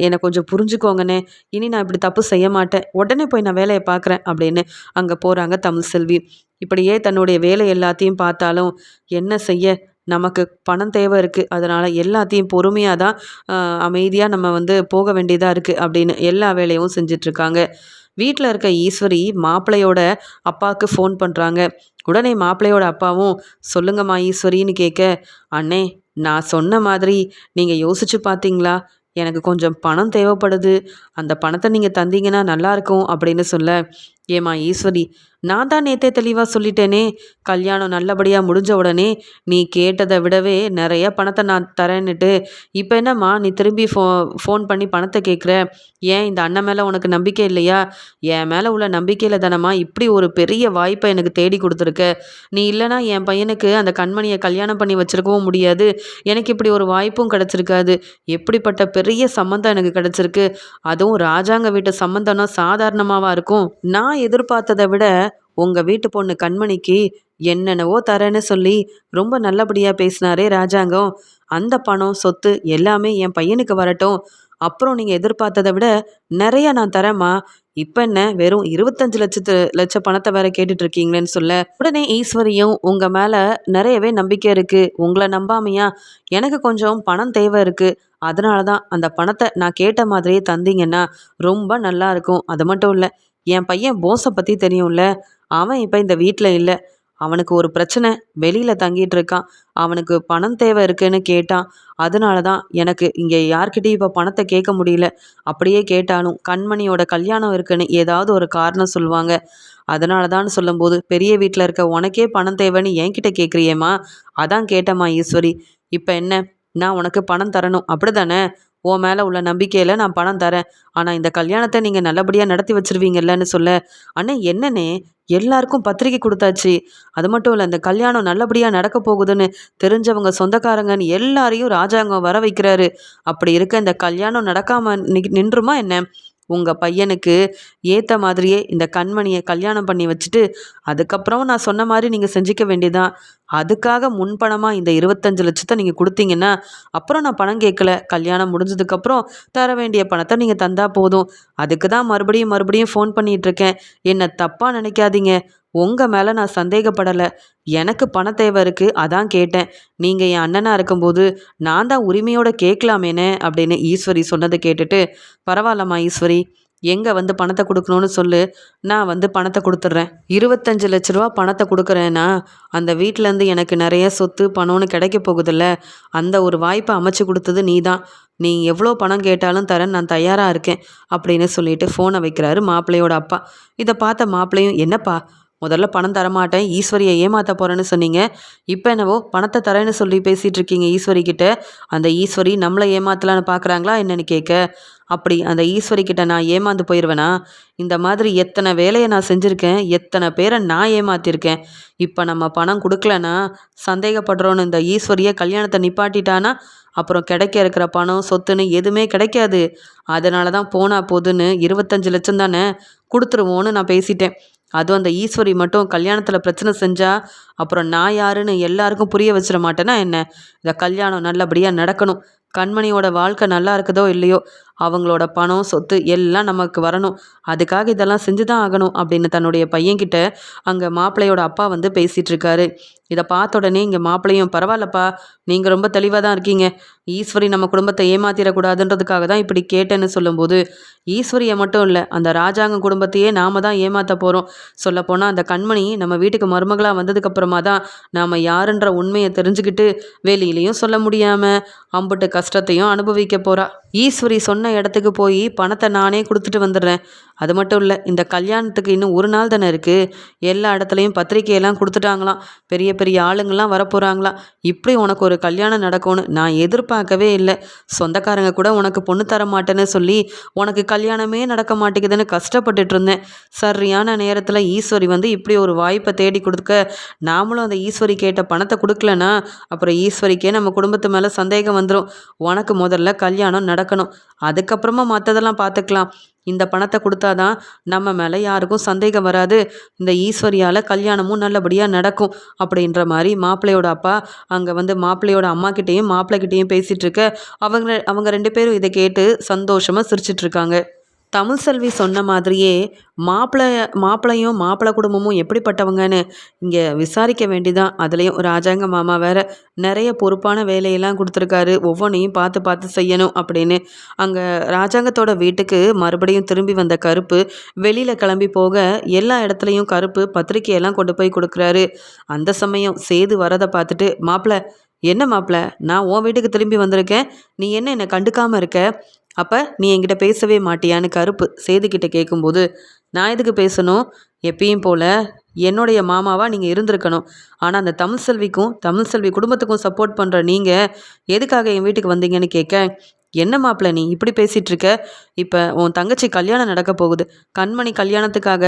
என்னை கொஞ்சம் புரிஞ்சுக்கோங்கண்ணே. இனி நான் இப்படி தப்பு செய்ய மாட்டேன். உடனே போய் நான் வேலையை பார்க்குறேன் அப்படின்னு அங்கே போகிறாங்க தமிழ்செல்வி. இப்படியே தன்னுடைய வேலை எல்லாத்தையும் பார்த்தாலும் என்ன செய்ய, நமக்கு பணம் தேவை இருக்குது. அதனால் எல்லாத்தையும் பொறுமையாக தான் அமைதியாக நம்ம வந்து போக வேண்டியதாக இருக்குது அப்படின்னு எல்லா வேலையும் செஞ்சிட்ருக்காங்க. வீட்டில் இருக்க ஈஸ்வரி மாப்பிள்ளையோட அப்பாவுக்கு ஃபோன் பண்ணுறாங்க. உடனே மாப்பிள்ளையோட அப்பாவும், சொல்லுங்கம்மா ஈஸ்வரின்னு கேட்க, அண்ணே நான் சொன்ன மாதிரி நீங்கள் யோசிச்சு பார்த்தீங்களா? எனக்கு கொஞ்சம் பணம் தேவைப்படுது, அந்த பணத்தை நீங்கள் தந்தீங்கன்னா நல்லாயிருக்கும் அப்படின்னு சொல்ல, ஏம்மா ஈஸ்வரி, நான் தான் நேற்றே தெளிவாக சொல்லிட்டேனே, கல்யாணம் நல்லபடியாக முடிஞ்ச உடனே நீ கேட்டதை விடவே நிறைய பணத்தை நான் தரேன்னுட்டு. இப்போ என்னம்மா நீ திரும்பி ஃபோன் பண்ணி பணத்தை கேட்குற? ஏன் இந்த அண்ணன் மேலே உனக்கு நம்பிக்கை இல்லையா? என் மேலே உள்ள நம்பிக்கையில் தானம்மா இப்படி ஒரு பெரிய வாய்ப்பை எனக்கு தேடி கொடுத்துருக்க. நீ இல்லைனா என் பையனுக்கு அந்த கண்மணியை கல்யாணம் பண்ணி வச்சுருக்கவும் முடியாது, எனக்கு இப்படி ஒரு வாய்ப்பும் கிடச்சிருக்காது. எப்படிப்பட்ட பெரிய சம்மந்தம் எனக்கு கிடச்சிருக்கு, அதுவும் ராஜாங்க வீட்டு சம்மந்தம்னா சாதாரணமாகவா இருக்கும்? நான் எதிர்பார்த்ததை விட உங்கள் வீட்டு பொண்ணு கண்மணிக்கு என்னென்னவோ தரேன்னு சொல்லி ரொம்ப நல்லபடியாக பேசினாரே ராஜாங்கம். அந்த பணம் சொத்து எல்லாமே என் பையனுக்கு வரட்டும், அப்புறம் நீங்கள் எதிர்பார்த்ததை விட நிறைய நான் தரேம்மா. இப்போ என்ன வெறும் 25 லட்சம் பணத்தை வேற கேட்டுட்டு இருக்கீங்களேன்னு சொல்ல, உடனே ஈஸ்வரியும், உங்கள் மேலே நிறையவே நம்பிக்கை இருக்குது, உங்களை நம்பாமையா? எனக்கு கொஞ்சம் பணம் தேவை இருக்குது, அதனால தான் அந்த பணத்தை நான் கேட்ட மாதிரியே தந்தீங்கன்னா ரொம்ப நல்லா இருக்கும். அது மட்டும் இல்லை, என் பையன் போஸை பற்றி தெரியும்ல, அவன் இப்போ இந்த வீட்டில் இல்லை, அவனுக்கு ஒரு பிரச்சனை, வெளியில் தங்கிட்டு இருக்கான், அவனுக்கு பணம் தேவை இருக்குன்னு கேட்டான். அதனால தான் எனக்கு இங்கே யார்கிட்டையும் இப்போ பணத்தை கேட்க முடியல. அப்படியே கேட்டாலும் கண்மணியோட கல்யாணம் இருக்குன்னு ஏதாவது ஒரு காரணம் சொல்லுவாங்க. அதனால தான் சொல்லும்போது, பெரிய வீட்டில் இருக்க உனக்கே பணம் தேவைன்னு என்கிட்ட கேட்குறியேம்மா, அதான் கேட்டம்மா ஈஸ்வரி. இப்போ என்ன, நான் உனக்கு பணம் தரணும் அப்படி தானே? உன் மேலே உள்ள நம்பிக்கையில் நான் பணம் தரேன், ஆனால் இந்த கல்யாணத்தை நீங்கள் நல்லபடியாக நடத்தி வச்சுருவீங்கல்லன்னு சொல்ல, அண்ணே என்னண்ணே எல்லாருக்கும் பத்திரிக்கை கொடுத்தாச்சு, அது மட்டும் இல்லை இந்த கல்யாணம் நல்லபடியாக நடக்க போகுதுன்னு தெரிஞ்சவங்க சொந்தக்காரங்கன்னு எல்லாரையும் ராஜாங்கம் வர வைக்கிறாரு. அப்படி இருக்க இந்த கல்யாணம் நடக்காமல் நின்றுமா என்ன? உங்கள் பையனுக்கு ஏற்ற மாதிரியே இந்த கண்மணியை கல்யாணம் பண்ணி வச்சுட்டு அதுக்கப்புறம் நான் சொன்ன மாதிரி நீங்கள் செஞ்சுக்க வேண்டியதான். அதுக்காக முன்பணமாக இந்த 25 லட்சத்தை நீங்கள் கொடுத்தீங்கன்னா அப்புறம் நான் பணம் கேட்கல, கல்யாணம் முடிஞ்சதுக்கப்புறம் தர வேண்டிய பணத்தை நீங்கள் தந்தால் போதும். அதுக்கு தான் மறுபடியும் ஃபோன் பண்ணிகிட்ருக்கேன், என்னை தப்பாக நினைக்காதீங்க. உங்கள் மேலே நான் சந்தேகப்படலை. எனக்கு பண தேவை இருக்குது, அதான் கேட்டேன். நீங்கள் என் அண்ணனாக இருக்கும்போது நான் தான் உரிமையோட கேட்கலாமேனே அப்படின்னு ஈஸ்வரி சொன்னதை கேட்டுட்டு, பரவாயில்லம்மா ஈஸ்வரி, எங்கே வந்து பணத்தை கொடுக்கணும்னு சொல்லு, நான் வந்து பணத்தை கொடுத்துட்றேன். 25 லட்ச ரூபா பணத்தை கொடுக்குறேன்னா அந்த வீட்டிலேருந்து எனக்கு நிறைய சொத்து பணம்னு கிடைக்க போகுதில்ல, அந்த ஒரு வாய்ப்பை அமைச்சு கொடுத்தது நீ தான். நீ எவ்வளோ பணம் கேட்டாலும் தரேன், நான் தயாராக இருக்கேன் அப்படின்னு சொல்லிட்டு ஃபோனை வைக்கிறாரு மாப்பிள்ளையோட அப்பா. இதை பார்த்த மாப்பிள்ளையும், என்னப்பா முதல்ல பணம் தரமாட்டேன், ஈஸ்வரியை ஏமாற்ற போகிறேன்னு சொன்னீங்க, இப்போ என்னவோ பணத்தை தரேன்னு சொல்லி பேசிகிட்டு இருக்கீங்க ஈஸ்வரி கிட்ட. அந்த ஈஸ்வரி நம்மளை ஏமாத்தலான்னு பார்க்குறாங்களா என்னன்னு கேட்க, அப்படி அந்த ஈஸ்வரி கிட்ட நான் ஏமாந்து போயிடுவேனா? இந்த மாதிரி எத்தனை வேலையை நான் செஞ்சுருக்கேன், எத்தனை பேரை நான் ஏமாத்திருக்கேன். இப்போ நம்ம பணம் கொடுக்கலன்னா சந்தேகப்படுறோன்னு இந்த ஈஸ்வரியை கல்யாணத்தை நிப்பாட்டிட்டானா அப்புறம் கிடைக்க இருக்கிற பணம் சொத்துன்னு எதுவுமே கிடைக்காது. அதனால தான் போனா போதுன்னு 25 லட்சம் தானே கொடுத்துருவோன்னு நான் பேசிட்டேன். அதுவும் அந்த ஈஸ்வரி மட்டும் கல்யாணத்தில் பிரச்சனை செஞ்சா அப்புறம் நான் யாருன்னு எல்லாருக்கும் புரிய வச்சிட மாட்டேன்னா என்ன? இந்த கல்யாணம் நல்லபடியாக நடக்கணும். கண்மணியோட வாழ்க்கை நல்லா இருக்குதோ இல்லையோ, அவங்களோட பணம் சொத்து எல்லாம் நமக்கு வரணும். அதுக்காக இதெல்லாம் செஞ்சு தான் ஆகணும் அப்படின்னு தன்னுடைய பையன்கிட்ட அங்கே மாப்பிள்ளையோட அப்பா வந்து பேசிகிட்டு இருக்காரு. இதை பார்த்த உடனே இங்கே மாப்பிள்ளையும், பரவாயில்லப்பா, நீங்கள் ரொம்ப தெளிவாக தான் இருக்கீங்க. ஈஸ்வரி நம்ம குடும்பத்தை ஏமாத்திடக்கூடாதுன்றதுக்காக தான் இப்படி கேட்டேன்னு சொல்லும்போது, ஈஸ்வரியை மட்டும் இல்லை, அந்த ராஜாங்க குடும்பத்தையே நாம தான் ஏமாற்ற போகிறோம். சொல்லப்போனால் அந்த கண்மணி நம்ம வீட்டுக்கு மருமகளாக வந்ததுக்கப்புறமா தான் நாம் யாருன்ற உண்மையை தெரிஞ்சுக்கிட்டு வெளியிலையும் சொல்ல முடியாமல் அம்புட்டு கஷ்டத்தையும் அனுபவிக்க போகிறா. ஈஸ்வரி சொன்ன இடத்துக்கு போய் பணத்தை நானே கொடுத்துட்டு வந்துடுறேன். அது மட்டும் இல்லை, இந்த கல்யாணத்துக்கு இன்னும் ஒரு நாள் தானே இருக்குது. எல்லா இடத்துலையும் பத்திரிக்கையெல்லாம் கொடுத்துட்டாங்களாம். பெரிய பெரிய ஆளுங்கள்லாம் வரப்போகிறாங்களாம். இப்படி உனக்கு ஒரு கல்யாணம் நடக்கும்னு நான் எதிர்பார்க்கவே இல்லை. சொந்தக்காரங்க கூட உனக்கு பொண்ணு தர மாட்டேன்னு சொல்லி உனக்கு கல்யாணமே நடக்க மாட்டேங்குதுன்னு கஷ்டப்பட்டுட்டு இருந்தேன். சரியான நேரத்தில் ஈஸ்வரி வந்து இப்படி ஒரு வாய்ப்பை தேடி கொடுக்க, நாமளும் அந்த ஈஸ்வரி கேட்ட பணத்தை கொடுக்கலன்னா அப்புறம் ஈஸ்வரிக்கே நம்ம குடும்பத்து மேலே சந்தேகம் வந்துடும். உனக்கு முதல்ல கல்யாணம் நடக்கணும், அதுக்கப்புறமா மற்றதெல்லாம் பார்த்துக்கலாம். இந்த பணத்தை கொடுத்தாதான் நம்ம மேலே யாருக்கும் சந்தேகம் வராது. இந்த ஈஸ்வரியால் கல்யாணமும் நல்லபடியாக நடக்கும் அப்படின்ற மாதிரி மாப்பிள்ளையோட அப்பா அங்கே வந்து மாப்பிள்ளையோட அம்மாக்கிட்டேயும் மாப்பிள்ளைக்கிட்டேயும் பேசிகிட்டு இருக்க, அவங்க 2 பேரும் இதை கேட்டு சந்தோஷமாக சிரிச்சிட்டு இருக்காங்க. தமிழ்செல்வி சொன்ன மாதிரியே மாப்பிள்ளையும் மாப்பிள்ளை குடும்பமும் எப்படிப்பட்டவங்கன்னு இங்கே விசாரிக்க வேண்டிதான். அதுலேயும் ராஜாங்க மாமா வேற நிறைய பொறுப்பான வேலையெல்லாம் கொடுத்துருக்காரு, ஒவ்வொன்றையும் பார்த்து பார்த்து செய்யணும் அப்படின்னு. அங்கே ராஜாங்கத்தோட வீட்டுக்கு மறுபடியும் திரும்பி வந்த கருப்பு வெளியில் கிளம்பி போக எல்லா இடத்துலையும் கருப்பு பத்திரிக்கையெல்லாம் கொண்டு போய் கொடுக்குறாரு. அந்த சமயம் சேது வரதை பார்த்துட்டு, மாப்பிள்ளை, என்ன மாப்பிள்ளை, நான் உன் வீட்டுக்கு திரும்பி வந்திருக்கேன், நீ என்ன என்னை கண்டுக்காமல் இருக்க? அப்போ நீ என்கிட்ட பேசவே மாட்டியான்னு கருப்பு சேதுக்கிட்ட கேட்கும்போது, நான் எதுக்கு பேசணும்? எப்பயும் போல் என்னுடைய மாமாவாக நீங்கள் இருந்திருக்கணும். ஆனால் அந்த தமிழ்செல்வி குடும்பத்துக்கும் சப்போர்ட் பண்ணுற நீங்கள் எதுக்காக என் வீட்டுக்கு வந்தீங்கன்னு கேட்க, என்ன மாப்பிள்ள நீ இப்படி பேசிகிட்டு இருக்க? இப்போ உன் தங்கச்சி கல்யாணம் நடக்க போகுது, கண்மணி கல்யாணத்துக்காக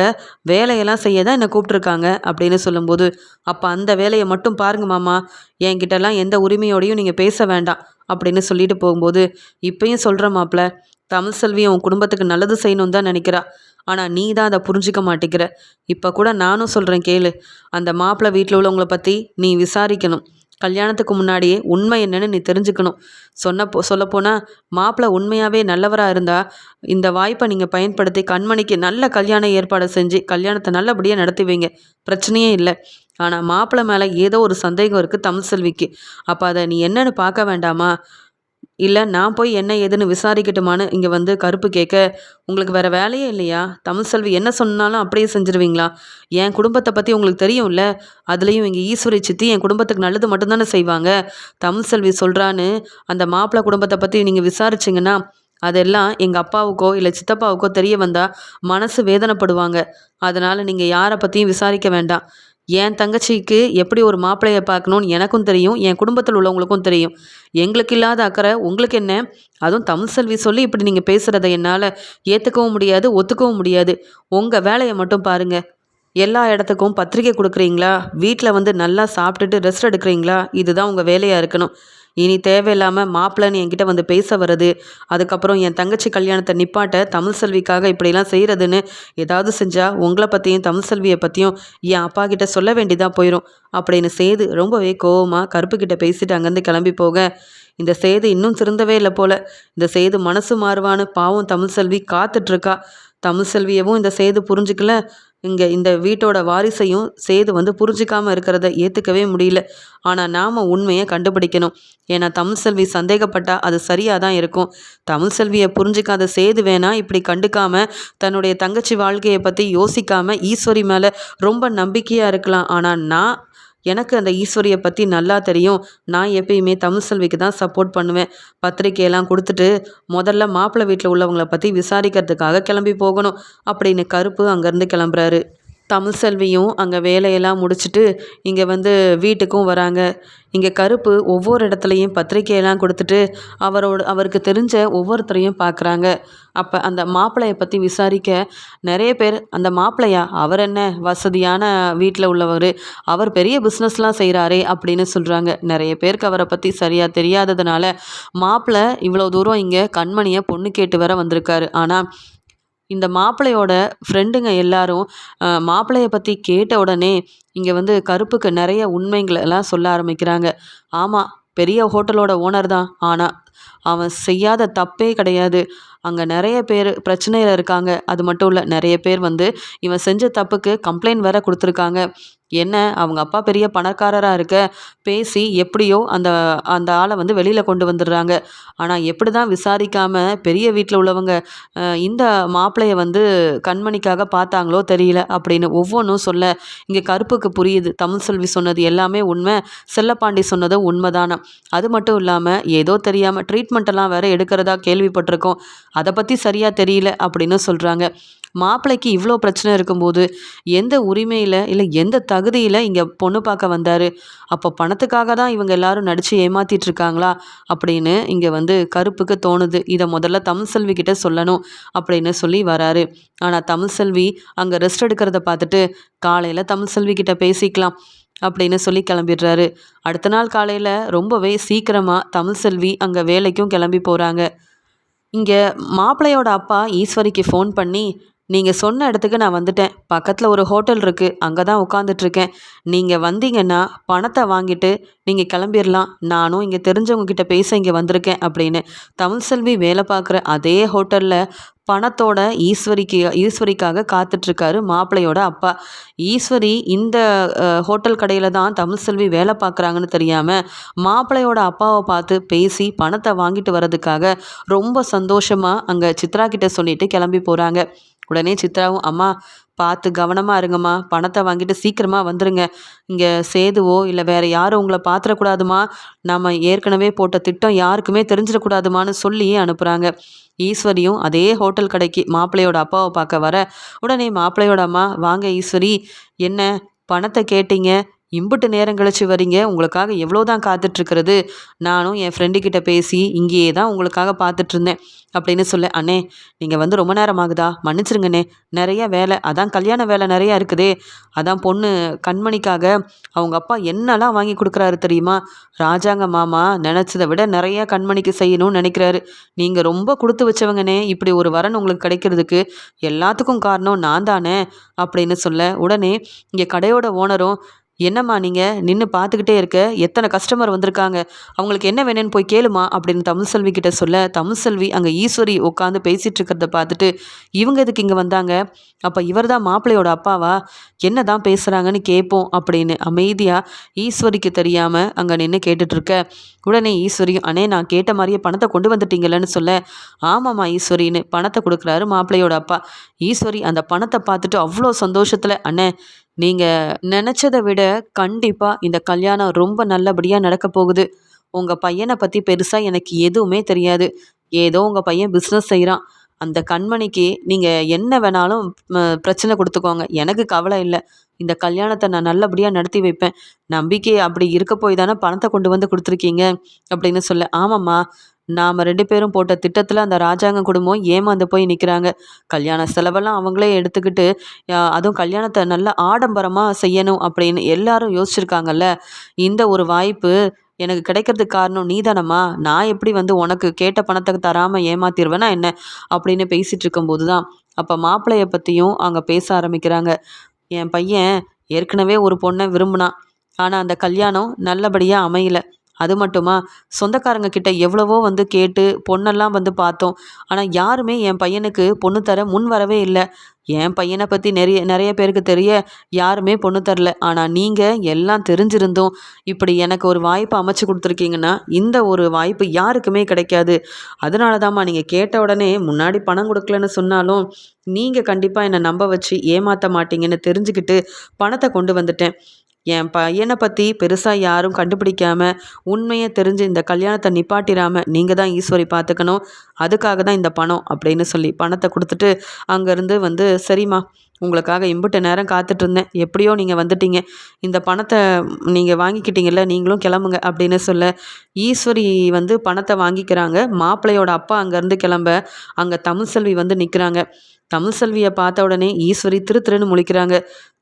வேலையெல்லாம் செய்ய தான் என்னை கூப்பிட்ருக்காங்க அப்படின்னு சொல்லும்போது, அப்போ அந்த வேலையை மட்டும் பாருங்க மாமா, என்கிட்டலாம் எந்த உரிமையோடையும் நீங்கள் பேச வேண்டாம் அப்படின்னு சொல்லிட்டு போகும்போது, இப்பயும் சொல்கிற மாப்பிள்ள, தமிழ்செல்வி உன் குடும்பத்துக்கு நல்லது செய்யணும்னு தான் நினைக்கிறா, ஆனால் நீ தான் அதை புரிஞ்சிக்க மாட்டேங்கிற. இப்போ கூட நானும் சொல்கிறேன் கேளு, அந்த மாப்பிள்ளை வீட்டில் உள்ளவங்களை பற்றி நீ விசாரிக்கணும். கல்யாணத்துக்கு முன்னாடியே உண்மை என்னன்னு நீ தெரிஞ்சுக்கணும். சொல்லப்போனால் மாப்பிள்ளை உண்மையாகவே நல்லவராக இருந்தால் இந்த வாய்ப்பை நீங்கள் பயன்படுத்தி கண்மணிக்கு நல்ல கல்யாண ஏற்பாடு செஞ்சு கல்யாணத்தை நல்லபடியாக நடத்தி வைங்க, பிரச்சனையே இல்லை. ஆனால் மாப்பிள்ளை மேலே ஏதோ ஒரு சந்தேகம் இருக்குது தமிழ்செல்விக்கு. அப்போ அதை நீ என்னன்னு பார்க்க வேண்டாமா? இல்லை நான் போய் என்ன ஏதுன்னு விசாரிக்கட்டுமான்னு இங்கே வந்து கருப்பு கேட்க, உங்களுக்கு வேறு வேலையே இல்லையா? தமிழ்செல்வி என்ன சொன்னாலும் அப்படியே செஞ்சுருவீங்களா? என் குடும்பத்தை பற்றி உங்களுக்கு தெரியும்ல, அதுலேயும் இங்கே ஈஸ்வரி சித்தி என் குடும்பத்துக்கு நல்லது மட்டும்தானே செய்வாங்க. தமிழ்செல்வி சொல்கிறான்னு அந்த மாப்பிள்ளை குடும்பத்தை பற்றி நீங்கள் விசாரிச்சிங்கன்னா அதெல்லாம் எங்கள் அப்பாவுக்கோ இல்லை சித்தப்பாவுக்கோ தெரிய வந்தால் மனசு வேதனைப்படுவாங்க. அதனால் நீங்கள் யாரை பற்றியும் விசாரிக்க வேண்டாம். என் தங்கச்சிக்கு எப்படி ஒரு மாப்பிள்ளையை பார்க்கணுன்னு எனக்கும் தெரியும், என் குடும்பத்தில் உள்ளவங்களுக்கும் தெரியும். எங்களுக்கு இல்லாத அக்கறை உங்களுக்கு என்ன? அதுவும் தமிழ்செல்வி சொல்லி இப்படி நீங்கள் பேசுகிறத என்னால் ஏற்றுக்கவும் முடியாது, ஒத்துக்கவும் முடியாது. உங்கள் வேலையை மட்டும் பாருங்கள். எல்லா இடத்துக்கும் பத்திரிக்கை கொடுக்குறீங்களா? வீட்டில் வந்து நல்லா சாப்பிட்டுட்டு ரெஸ்ட் எடுக்கிறீங்களா? இதுதான் உங்கள் வேலையாக இருக்கணும். இனி தேவையில்லாமல் மாப்பிள்ளைன்னு என்கிட்ட வந்து பேச வர்றது, அதுக்கப்புறம் என் தங்கச்சி கல்யாணத்தை நிப்பாட்ட தமிழ்செல்விக்காக இப்படிலாம் செய்கிறதுன்னு ஏதாவது செஞ்சால் உங்களை பற்றியும் தமிழ்செல்வியை பற்றியும் என் அப்பா கிட்ட சொல்ல வேண்டியதாக போயிடும் அப்படின்னு சேது ரொம்பவே கோவமாக கருப்புக்கிட்ட பேசிட்டு அங்கேருந்து கிளம்பி போக, இந்த சேது இன்னும் திருந்தவே இல்லை போல். இந்த சேது மனசு மாறுவான்னு பாவம் தமிழ்செல்வி காத்துட்ருக்கா. தமிழ்செல்வியவும் இந்த சேது புரிஞ்சுக்கல. இங்கே இந்த வீட்டோட வாரிசையும் சேது புரிஞ்சிக்காமல் இருக்கிறத ஏற்றுக்கவே முடியல. ஆனால் நாம் உண்மையை கண்டுபிடிக்கணும். ஏன்னா தமிழ்செல்வி சந்தேகப்பட்டா அது சரியாக தான் இருக்கும். தமிழ்செல்வியை புரிஞ்சிக்காத சேது வேணா இப்படி கண்டுக்காமல் தன்னுடைய தங்கச்சி வாழ்க்கையை பற்றி யோசிக்காமல் ஈஸ்வரி மேலே ரொம்ப நம்பிக்கையாக இருக்கலாம். ஆனால் எனக்கு அந்த ஈஸ்வரியை பற்றி நல்லா தெரியும். நான் எப்பயுமே தமிழ்செல்விக்கு தான் சப்போர்ட் பண்ணுவேன். பத்திரிக்கையெல்லாம் கொடுத்துட்டு முதல்ல மாப்பிள்ளை வீட்டில் உள்ளவங்கள பற்றி விசாரிக்கிறதுக்காக கிளம்பி போகணும் அப்படின்னு கருப்பு அங்கேருந்து கிளம்புறாரு. தமிழ்செல்வியும் அங்கே வேலையெல்லாம் முடிச்சுட்டு இங்கே வீட்டுக்கும் வராங்க. இங்கே கருப்பு ஒவ்வொரு இடத்துலையும் பத்திரிக்கையெல்லாம் கொடுத்துட்டு அவருக்கு தெரிஞ்ச ஒவ்வொருத்தரையும் பார்க்குறாங்க. அப்போ அந்த மாப்பிள்ளையை பற்றி விசாரிக்க நிறைய பேர், அந்த மாப்பிள்ளையா, அவர் என்ன வசதியான வீட்டில் உள்ளவர், அவர் பெரிய பிஸ்னஸ்லாம் செய்கிறாரே அப்படின்னு சொல்கிறாங்க. நிறைய பேருக்கு அவரை பற்றி சரியாக தெரியாததுனால மாப்பிள்ளை இவ்வளோ தூரம் இங்கே கண்மணியை பொண்ணு கேட்டு வர வந்திருக்காரு. ஆனால் இந்த மாப்பிள்ளையோட ஃப்ரெண்டுங்க எல்லாரும் மாப்பிள்ளையை பற்றி கேட்ட உடனே இங்கே கருப்புக்கு நிறைய உண்மைங்களை எல்லாம் சொல்ல ஆரம்பிக்கிறாங்க. ஆமாம், பெரிய ஹோட்டலோட ஓனர் தான். ஆனால் அவன் செய்யாத தப்பே கிடையாது. அங்கே நிறைய பேர் பிரச்சனையில் இருக்காங்க. அது மட்டும் இல்லை, நிறைய பேர் இவன் செஞ்ச தப்புக்கு கம்ப்ளைண்ட் வேற கொடுத்துருக்காங்க. என்ன, அவங்க அப்பா பெரிய பணக்காரராக இருக்க பேசி எப்படியோ அந்த அந்த ஆளை வெளியில் கொண்டு வந்துடுறாங்க. ஆனால் எப்படி தான் விசாரிக்காமல் பெரிய வீட்டில் உள்ளவங்க இந்த மாப்பிள்ளையை கண்மணிக்காக பார்த்தாங்களோ தெரியல அப்படின்னு ஒவ்வொன்றும் சொல்ல இங்கே கருப்புக்கு புரியுது. தமிழ்செல்வி சொன்னது எல்லாமே உண்மை, செல்லப்பாண்டி சொன்னதும் உண்மைதானே. அது மட்டும் இல்லாமல் ஏதோ தெரியாமல் ட்ரீட்மெண்ட்டெல்லாம் வேற எடுக்கிறதா கேள்விப்பட்டிருக்கோம். அதை பற்றி சரியாக தெரியல அப்படின்னு சொல்கிறாங்க. மாப்பிள்ளைக்கு இவ்வளோ பிரச்சனை இருக்கும்போது எந்த உரிமையில் இல்லை எந்த தகுதியில் இங்கே பொண்ணு பார்க்க வந்தார்? அப்போ பணத்துக்காக தான் இவங்க எல்லாரும் நடித்து ஏமாற்றிட்டு இருக்காங்களா அப்படின்னு இங்கே கருப்புக்கு தோணுது. இதை முதல்ல தமிழ்செல்வி கிட்ட சொல்லணும் அப்படின்னு சொல்லி வராரு. ஆனால் தமிழ்செல்வி அங்கே ரெஸ்ட் எடுக்கிறத பார்த்துட்டு காலையில் தமிழ்செல்வி கிட்ட பேசிக்கலாம் அப்படின்னு சொல்லி கிளம்பிடுறாரு. அடுத்த நாள் காலையில் ரொம்பவே சீக்கிரமாக தமிழ்செல்வி அங்கே வேலைக்கும் கிளம்பி போகிறாங்க. இங்கே மாப்பிள்ளையோட அப்பா ஈஸ்வரிக்கு ஃபோன் பண்ணி, நீங்கள் சொன்ன இடத்துக்கு நான் வந்துட்டேன். பக்கத்தில் ஒரு ஹோட்டல் இருக்குது, அங்கே தான் உட்காந்துட்ருக்கேன். நீங்கள் வந்தீங்கன்னா பணத்தை வாங்கிட்டு நீங்கள் கிளம்பிடலாம். நானும் இங்கே தெரிஞ்சவங்க கிட்ட பேச இங்கே வந்திருக்கேன் அப்படின்னு தமிழ்செல்வி வேலை பார்க்குற அதே ஹோட்டலில் பணத்தோட ஈஸ்வரிக்காக காத்துட்ருக்காரு மாப்பிள்ளையோட அப்பா. ஈஸ்வரி இந்த ஹோட்டல் கடையில் தான் தமிழ்செல்வி வேலை பார்க்குறாங்கன்னு தெரியாமல் மாப்பிள்ளையோட அப்பாவை பார்த்து பேசி பணத்தை வாங்கிட்டு வர்றதுக்காக ரொம்ப சந்தோஷமாக அங்கே சித்ரா கிட்ட சொல்லிட்டு கிளம்பி போகிறாங்க. உடனே சித்ராவும், அம்மா பார்த்து கவனமாக இருங்கம்மா, பணத்தை வாங்கிட்டு சீக்கிரமாக வந்துடுங்க. இங்கே சேதுவோ இல்லை வேறு யாரும் உங்களை பார்த்துடக்கூடாதுமா, நம்ம ஏற்கனவே போட்ட திட்டம் யாருக்குமே தெரிஞ்சிடக்கூடாதுமான்னு சொல்லி அனுப்புகிறாங்க. ஈஸ்வரியும் அதே ஹோட்டல் கடைக்கு மாப்பிள்ளையோட அப்பாவை பார்க்க வர உடனே மாப்பிள்ளையோட அம்மா, வாங்க ஈஸ்வரி, என்ன பணத்தை கேட்டீங்க, இம்புட்டு நேரம் கழிச்சு வரீங்க, உங்களுக்காக எவ்வளோ தான் காத்துட்ருக்கிறது. நானும் என் ஃப்ரெண்டுக்கிட்ட பேசி இங்கேயே தான் உங்களுக்காக பார்த்துட்ருந்தேன் அப்படின்னு சொல்ல, அண்ணே நீங்கள் ரொம்ப நேரம் ஆகுதா, மன்னிச்சிருங்கண்ணே, நிறைய வேலை, அதான் கல்யாண வேலை நிறையா இருக்குதே, அதான் பொண்ணு கண்மணிக்காக அவங்க அப்பா என்னெல்லாம் வாங்கி கொடுக்குறாரு தெரியுமா, ராஜாங்க மாமா நினச்சதை விட நிறையா கண்மணிக்கு செய்யணும்னு நினைக்கிறாரு. நீங்கள் ரொம்ப கொடுத்து வச்சவங்கண்ணே, இப்படி ஒரு வரன் உங்களுக்கு கிடைக்கிறதுக்கு எல்லாத்துக்கும் காரணம் நான் தானே அப்படின்னு சொல்ல, உடனே இங்கே கடையோட ஓனரும், என்னம்மா நீங்கள் நின்று பார்த்துக்கிட்டே இருக்க, எத்தனை கஸ்டமர் வந்திருக்காங்க, அவங்களுக்கு என்ன வேணும்னு போய் கேளுமா அப்படின்னு தமிழ்செல்வி கிட்ட சொல்ல, தமிழ்செல்வி அங்கே ஈஸ்வரி உட்காந்து பேசிகிட்டு இருக்கிறத பார்த்துட்டு, இவங்க எதுக்கு இங்கே வந்தாங்க, அப்போ இவர் தான் மாப்பிள்ளையோட அப்பாவா, என்ன தான் பேசுகிறாங்கன்னு கேட்போம் அப்படின்னு அமைதியாக ஈஸ்வரிக்கு தெரியாமல் அங்கே நின்று கேட்டுட்ருக்க. உடனே ஈஸ்வரியும், அண்ணே நான் கேட்ட மாதிரியே பணத்தை கொண்டு வந்துட்டீங்களன்னு சொல்ல, ஆமாம்மா ஈஸ்வரின்னு பணத்தை கொடுக்குறாரு மாப்பிள்ளையோட அப்பா. ஈஸ்வரி அந்த பணத்தை பார்த்துட்டு அவ்வளோ சந்தோஷத்தில், அண்ணே நீங்கள் நினச்சதை விட கண்டிப்பாக இந்த கல்யாணம் ரொம்ப நல்லபடியாக நடக்க போகுது. உங்கள் பையனை பற்றி பெருசாக எனக்கு எதுவுமே தெரியாது. ஏதோ உங்கள் பையன் பிஸ்னஸ் செய்கிறான். அந்த கண்மணிக்கு நீங்கள் என்ன வேணாலும் பிரச்சனை கொடுத்துக்கோங்க, எனக்கு கவலை இல்லை. இந்த கல்யாணத்தை நான் நல்லபடியாக நடத்தி வைப்பேன். நம்பிக்கை அப்படி இருக்க போய் தானே பணத்தை கொண்டு கொடுத்துருக்கீங்க அப்படின்னு சொல்ல, ஆமாம்மா, நாம் 2 பேரும் போட்ட திட்டத்தில் அந்த ராஜாங்க குடும்பம் ஏமாந்து போய் நிற்கிறாங்க. கல்யாண செலவெல்லாம் அவங்களே எடுத்துக்கிட்டு அதுவும் கல்யாணத்தை நல்ல ஆடம்பரமாக செய்யணும் அப்படின்னு எல்லாரும் யோசிச்சுருக்காங்கல்ல. இந்த ஒரு வாய்ப்பு எனக்கு கிடைக்கிறதுக்கு காரணம் நீ தானம்மா. நான் எப்படி உனக்கு கேட்ட பணத்தை தராமல் ஏமாத்திடுவேனா என்ன அப்படின்னு பேசிகிட்டு இருக்கும்போது தான் அப்போ மாப்பிள்ளையை பற்றியும் அங்கே பேச ஆரம்பிக்கிறாங்க. என் பையன் ஏற்கனவே ஒரு பொண்ணை விரும்பினான். ஆனால் அந்த கல்யாணம் நல்லபடியாக அமையல. அது மட்டுமா, சொந்தக்காரங்க கிட்ட எவ்வளவோ வந்து கேட்டு பொண்ணெல்லாம் வந்து பார்த்தோம். ஆனால் யாருமே என் பையனுக்கு பொண்ணு தர முன் வரவே இல்லை. என் பையனை பற்றி நிறைய நிறைய பேருக்கு தெரிய யாருமே பொண்ணு தரல. ஆனால் நீங்கள் எல்லாம் தெரிஞ்சிருந்தும் இப்படி எனக்கு ஒரு வாய்ப்பு அமைச்சு கொடுத்துருக்கீங்கன்னா இந்த ஒரு வாய்ப்பு யாருக்குமே கிடைக்காது. அதனால தாம்மா நீங்கள் கேட்ட உடனே முன்னாடி பணம் கொடுக்கலன்னு சொன்னாலும் நீங்கள் கண்டிப்பாக என்னை நம்ப வச்சு ஏமாற்ற மாட்டீங்கன்னு தெரிஞ்சுக்கிட்டு பணத்தை கொண்டு வந்துட்டேன். என் பையனை பற்றி பெருசாக யாரும் கண்டுபிடிக்காம உண்மையை தெரிஞ்சு இந்த கல்யாணத்தை நிப்பாட்டிடாம நீங்கள் தான் ஈஸ்வரி பார்த்துக்கணும். அதுக்காக தான் இந்த பணம் அப்படின்னு சொல்லி பணத்தை கொடுத்துட்டு அங்கேருந்து வந்து சரிம்மா, உங்களுக்காக இம்புட்டு நேரம் காத்துட்டு இருந்தேன், எப்படியோ நீங்கள் வந்துட்டீங்க, இந்த பணத்தை நீங்கள் வாங்கிக்கிட்டீங்கல்ல, நீங்களும் கிளம்புங்க அப்படின்னு சொல்ல ஈஸ்வரி வந்து பணத்தை வாங்கிக்கிறாங்க. மாப்பிள்ளையோட அப்பா அங்கேருந்து கிளம்ப அங்கே தமிழ்செல்வி வந்து நிற்கிறாங்க. தமிழ்செல்வியை பார்த்த உடனே ஈஸ்வரி திரு திருன்னு முழிக்கிறாங்க.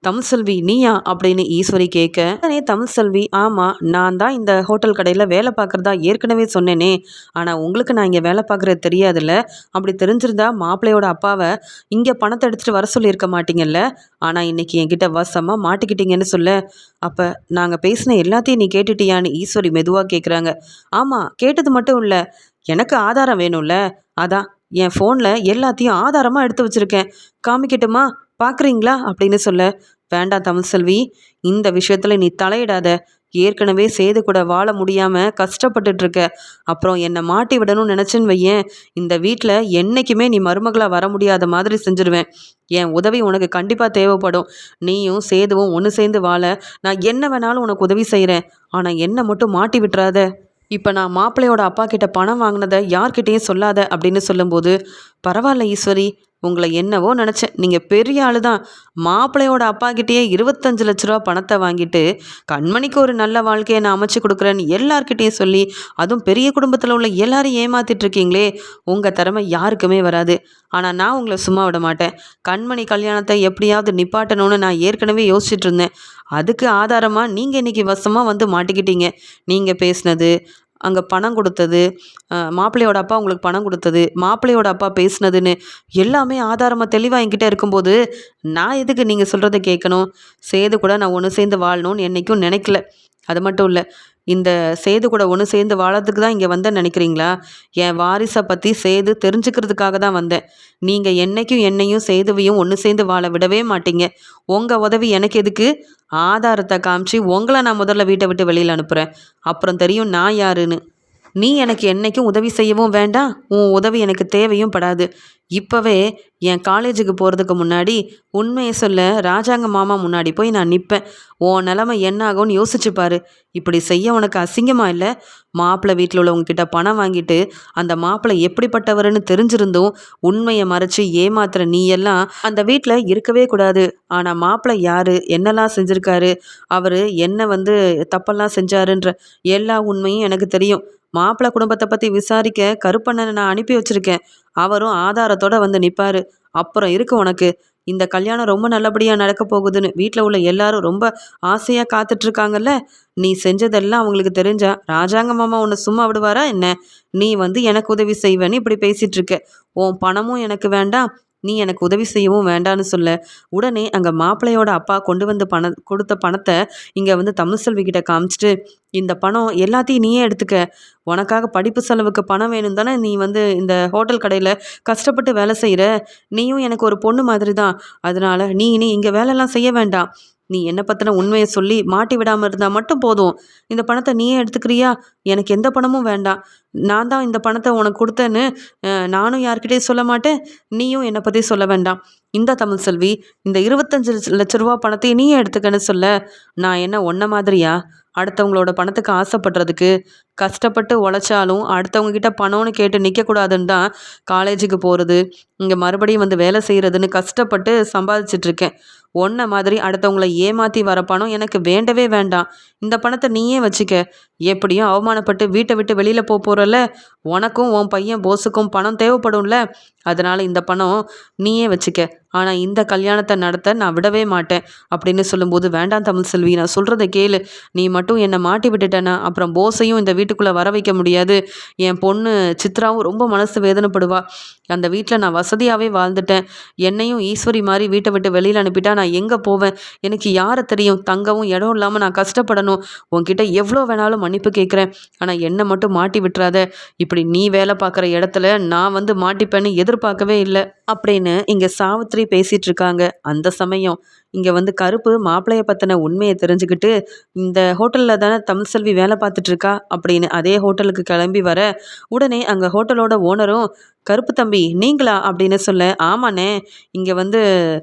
தமிழ்செல்வி நீயா அப்படின்னு ஈஸ்வரி கேட்க உடனே தமிழ்செல்வி ஆமாம், நான் தான் இந்த ஹோட்டல் கடையில் வேலை பார்க்குறதா ஏற்கனவே சொன்னேனே, ஆனால் உங்களுக்கு நான் இங்கே வேலை பார்க்குறது தெரியாதுல்ல, அப்படி தெரிஞ்சிருந்தா மாப்பிள்ளையோட அப்பாவை இங்கே பணத்தை எடுத்துகிட்டு வர சொல்லியிருக்க மாட்டீங்கல்ல, ஆனால் இன்னைக்கு என்கிட்ட வசமாக மாட்டிக்கிட்டீங்கன்னு சொல்ல, அப்போ நாங்கள் பேசின எல்லாத்தையும் நீ கேட்டுட்டியான்னு ஈஸ்வரி மெதுவாக கேட்குறாங்க. ஆமாம், கேட்டது மட்டும் இல்லை, எனக்கு ஆதாரம் வேணும்ல, அதான் என் ஃபோனில் எல்லாத்தையும் ஆதாரமாக எடுத்து வச்சுருக்கேன், காமிக்கட்டுமா, பார்க்குறீங்களா அப்படின்னு சொல்ல, வேண்டாம் தமிழ்செல்வி, இந்த விஷயத்தில் நீ தலையிடாத, ஏற்கனவே சேது கூட வாழ முடியாமல் கஷ்டப்பட்டுட்ருக்க, அப்புறம் என்னை மாட்டி விடணும்னு நினச்சேன்னு வையேன், இந்த வீட்டில் என்றைக்குமே நீ மருமகளாக வர முடியாத மாதிரி செஞ்சுருவேன். என் உதவி உனக்கு கண்டிப்பாக தேவைப்படும். நீயும் சேதுவும் ஒன்று சேர்ந்து வாழ நான் என்ன வேணாலும் உனக்கு உதவி செய்கிறேன், ஆனால் என்னை மட்டும் மாட்டி விட்டுறாத. இப்போ நான் மாப்பிள்ளையோட அப்பா கிட்ட பணம் வாங்கினதை யார்கிட்டேயும் சொல்லாத அப்படின்னு சொல்லும்போது, பரவாயில்ல ஈஸ்வரி, உங்களை என்னவோ நினச்சேன், நீங்கள் பெரிய ஆளு தான். மாப்பிள்ளையோட அப்பா கிட்டேயே 25 லட்ச ரூபா பணத்தை வாங்கிட்டு கண்மணிக்கு ஒரு நல்ல வாழ்க்கையை நான் அமைச்சு கொடுக்குறேன்னு எல்லார்கிட்டேயும் சொல்லி, அதுவும் பெரிய குடும்பத்தில் உள்ள எல்லாரையும் ஏமாத்திட்டு இருக்கீங்களே, உங்கள் திறமை யாருக்குமே வராது. ஆனால் நான் உங்களை சும்மா விட மாட்டேன். கண்மணி கல்யாணத்தை எப்படியாவது நிப்பாட்டணும்னு நான் ஏற்கனவே யோசிச்சுட்டு இருந்தேன். அதுக்கு ஆதாரமாக நீங்கள் இன்றைக்கி வசமாக வந்து மாட்டிக்கிட்டீங்க. நீங்கள் பேசுனது, அங்கே பணம் கொடுத்தது, மாப்பிள்ளையோட அப்பா உங்களுக்கு பணம் கொடுத்தது, மாப்பிள்ளையோட அப்பா பேசுனதுன்னு எல்லாமே ஆதாரமாக தெளிவாக என்கிட்ட இருக்கும்போது நான் எதுக்கு நீங்கள் சொல்கிறத கேட்கணும்? சேது கூட நான் ஒன்று சேர்ந்து வாழணும்னு என்றைக்கும் நினைக்கல. அது மட்டும் இல்லை, இந்த சேது கூட ஒன்று சேர்ந்து வாழறதுக்கு தான் இங்கே வந்தேன்னு நினைக்கிறீங்களா? என் வாரிசை பற்றி சேது தெரிஞ்சுக்கிறதுக்காக தான் வந்தேன். நீங்கள் என்னைக்கும் என்னையும் சேதுவையும் ஒன்று சேர்ந்து வாழ விடவே மாட்டீங்க. உங்கள் உதவி எனக்கு எதுக்கு? ஆதாரத்தை காமிச்சு உங்களை நான் முதல்ல வீட்டை விட்டு வெளியில் அனுப்புகிறேன், அப்புறம் தெரியும் நான் யாருன்னு. நீ எனக்கு என்னைக்கும் உதவி செய்யவும் வேண்டாம், உன் உதவி எனக்கு தேவையும் படாது. இப்போவே என் காலேஜுக்கு போகிறதுக்கு முன்னாடி உண்மையை சொல்ல ராஜாங்க மாமா முன்னாடி போய் நான் நிற்பேன். உன் நிலமை என்ன ஆகும்னு யோசிச்சு பாரு. இப்படி செய்ய உனக்கு அசிங்கமா இல்லை? மாப்பிள்ளை வீட்டில் உள்ளவங்கக்கிட்ட பணம் வாங்கிட்டு அந்த மாப்பிள்ளை எப்படிப்பட்டவருன்னு தெரிஞ்சிருந்தும் உண்மையை மறைச்சி ஏமாத்துற நீ எல்லாம் அந்த வீட்டில் இருக்கவே கூடாது. ஆனால் மாப்பிள்ளை யார், என்னெல்லாம் செஞ்சுருக்காரு, அவர் என்ன வந்து தப்பெல்லாம் செஞ்சாருன்ற எல்லா உண்மையும் எனக்கு தெரியும். மாப்பிள்ளை குடும்பத்தை பற்றி விசாரிக்க கருப்பண்ணனை நான் அனுப்பி வச்சுருக்கேன். அவரும் ஆதாரத்தோடு வந்து நிற்பார். அப்புறம் இருக்கு உனக்கு. இந்த கல்யாணம் ரொம்ப நல்லபடியாக நடக்க போகுதுன்னு வீட்டில் உள்ள எல்லாரும் ரொம்ப ஆசையாக காத்துட்ருக்காங்கல்ல. நீ செஞ்சதெல்லாம் அவங்களுக்கு தெரிஞ்சா ராஜாங்க மாமா உன்னை சும்மா விடுவாரா என்ன? நீ வந்து எனக்கு உதவி செய்வேன்னு இப்படி பேசிகிட்ருக்க. உன் பணமும் எனக்கு வேண்டாம், நீ எனக்கு உதவி செய்யவும் வேண்டான்னு சொல்ல, உடனே அங்கே மாப்பிள்ளையோட அப்பா கொண்டு வந்து கொடுத்த பணத்தை இங்கே வந்து தமிழ்செல்வி கிட்ட காமிச்சிட்டு, இந்த பணம் எல்லாத்தையும் நீயே எடுத்துக்க, உனக்காக படிப்பு செலவுக்கு பணம் வேணும் தானே நீ வந்து இந்த ஹோட்டல் கடையில் கஷ்டப்பட்டு வேலை செய்கிற, நீயும் எனக்கு ஒரு பொண்ணு மாதிரி தான், அதனால் நீ இனி இங்கே வேலைலாம் செய்ய வேண்டாம். நீ என்னை பற்றின உண்மையை சொல்லி மாட்டி விடாமல் இருந்தால் மட்டும் போதும். இந்த பணத்தை நீயே எடுத்துக்கிறியா? எனக்கு எந்த பணமும் வேண்டாம். நான் தான் இந்த பணத்தை உனக்கு கொடுத்தேன்னு நானும் யார்கிட்டையும் சொல்ல மாட்டேன், நீயும் என்னை பற்றி சொல்ல வேண்டாம். இந்த தமிழ்செல்வி, இந்த 25 லட்ச ரூபா பணத்தையும் நீயே எடுத்துக்கன்னு சொல்ல, நான் என்ன ஒன்றை மாதிரியா அடுத்தவங்களோட பணத்துக்கு ஆசைப்படுறதுக்கு? கஷ்டப்பட்டு உழைச்சாலும் அடுத்தவங்க கிட்ட பணம்னு கேட்டு நிற்கக்கூடாதுன்னு தான் காலேஜுக்கு போகிறது, இங்கே மறுபடியும் வந்து வேலை செய்கிறதுன்னு கஷ்டப்பட்டு சம்பாதிச்சிட்ருக்கேன். ஒன்றை மாதிரி அடுத்தவங்கள ஏமாற்றி வர பணம் எனக்கு வேண்டவே வேண்டாம். இந்த பணத்தை நீயே வச்சுக்க. எப்படியும் அவமானப்பட்டு வீட்டை விட்டு வெளியில் போகிறல்ல, உனக்கும் உன் பையன் போஸுக்கும் பணம் தேவைப்படும்ல, அதனால் இந்த பணம் நீயே வச்சுக்க. ஆனால் இந்த கல்யாணத்தை நடத்த நான் விடவே மாட்டேன் அப்படின்னு சொல்லும்போது, வேண்டாம் தமிழ்செல்வி, நான் சொல்கிறத கேளு. நீ மட்டும் என்னை மாட்டி விட்டுட்டேன்னா அப்புறம் போஸையும் இந்த வீட்டுக்குள்ளே வர வைக்க முடியாது. என் பொண்ணு சித்ராவும் ரொம்ப மனசு வேதனைப்படுவா. அந்த வீட்டில் நான் வசதியாகவே வாழ்ந்துட்டேன். என்னையும் ஈஸ்வரி மாதிரி வீட்டை விட்டு வெளியில் அனுப்பிட்டா நான் எங்கே போவேன்? எனக்கு யாரை தெரியும்? தங்கவும் இடம் இல்லாமல் நான் கஷ்டப்படணும். உன்கிட்ட எவ்வளோ வேணாலும் மன்னிப்பு கேட்குறேன். ஆனால் என்னை மட்டும் மாட்டி விட்டுறாத. இப்படி நீ வேலை பார்க்குற இடத்துல நான் வந்து மாட்டிப்பேன்னு எதிர்பார்க்கவே இல்லை அப்படின்னு இங்கே சாவித்திரி பேசிகிட்டு இருக்காங்க. அந்த சமயம் இங்கே வந்து கருப்பு மாப்பிள்ளைய பற்றின உண்மையை தெரிஞ்சுக்கிட்டு, இந்த ஹோட்டலில் தானே தமிழ்செல்வி வேலை பார்த்துட்ருக்கா அப்படின்னு அதே ஹோட்டலுக்கு கிளம்பி வர, உடனே அங்கே ஹோட்டலோட ஓனரும், கருப்பு தம்பி நீங்களா அப்படின்னு சொல்ல, ஆமாண்ணே, இங்கே வந்து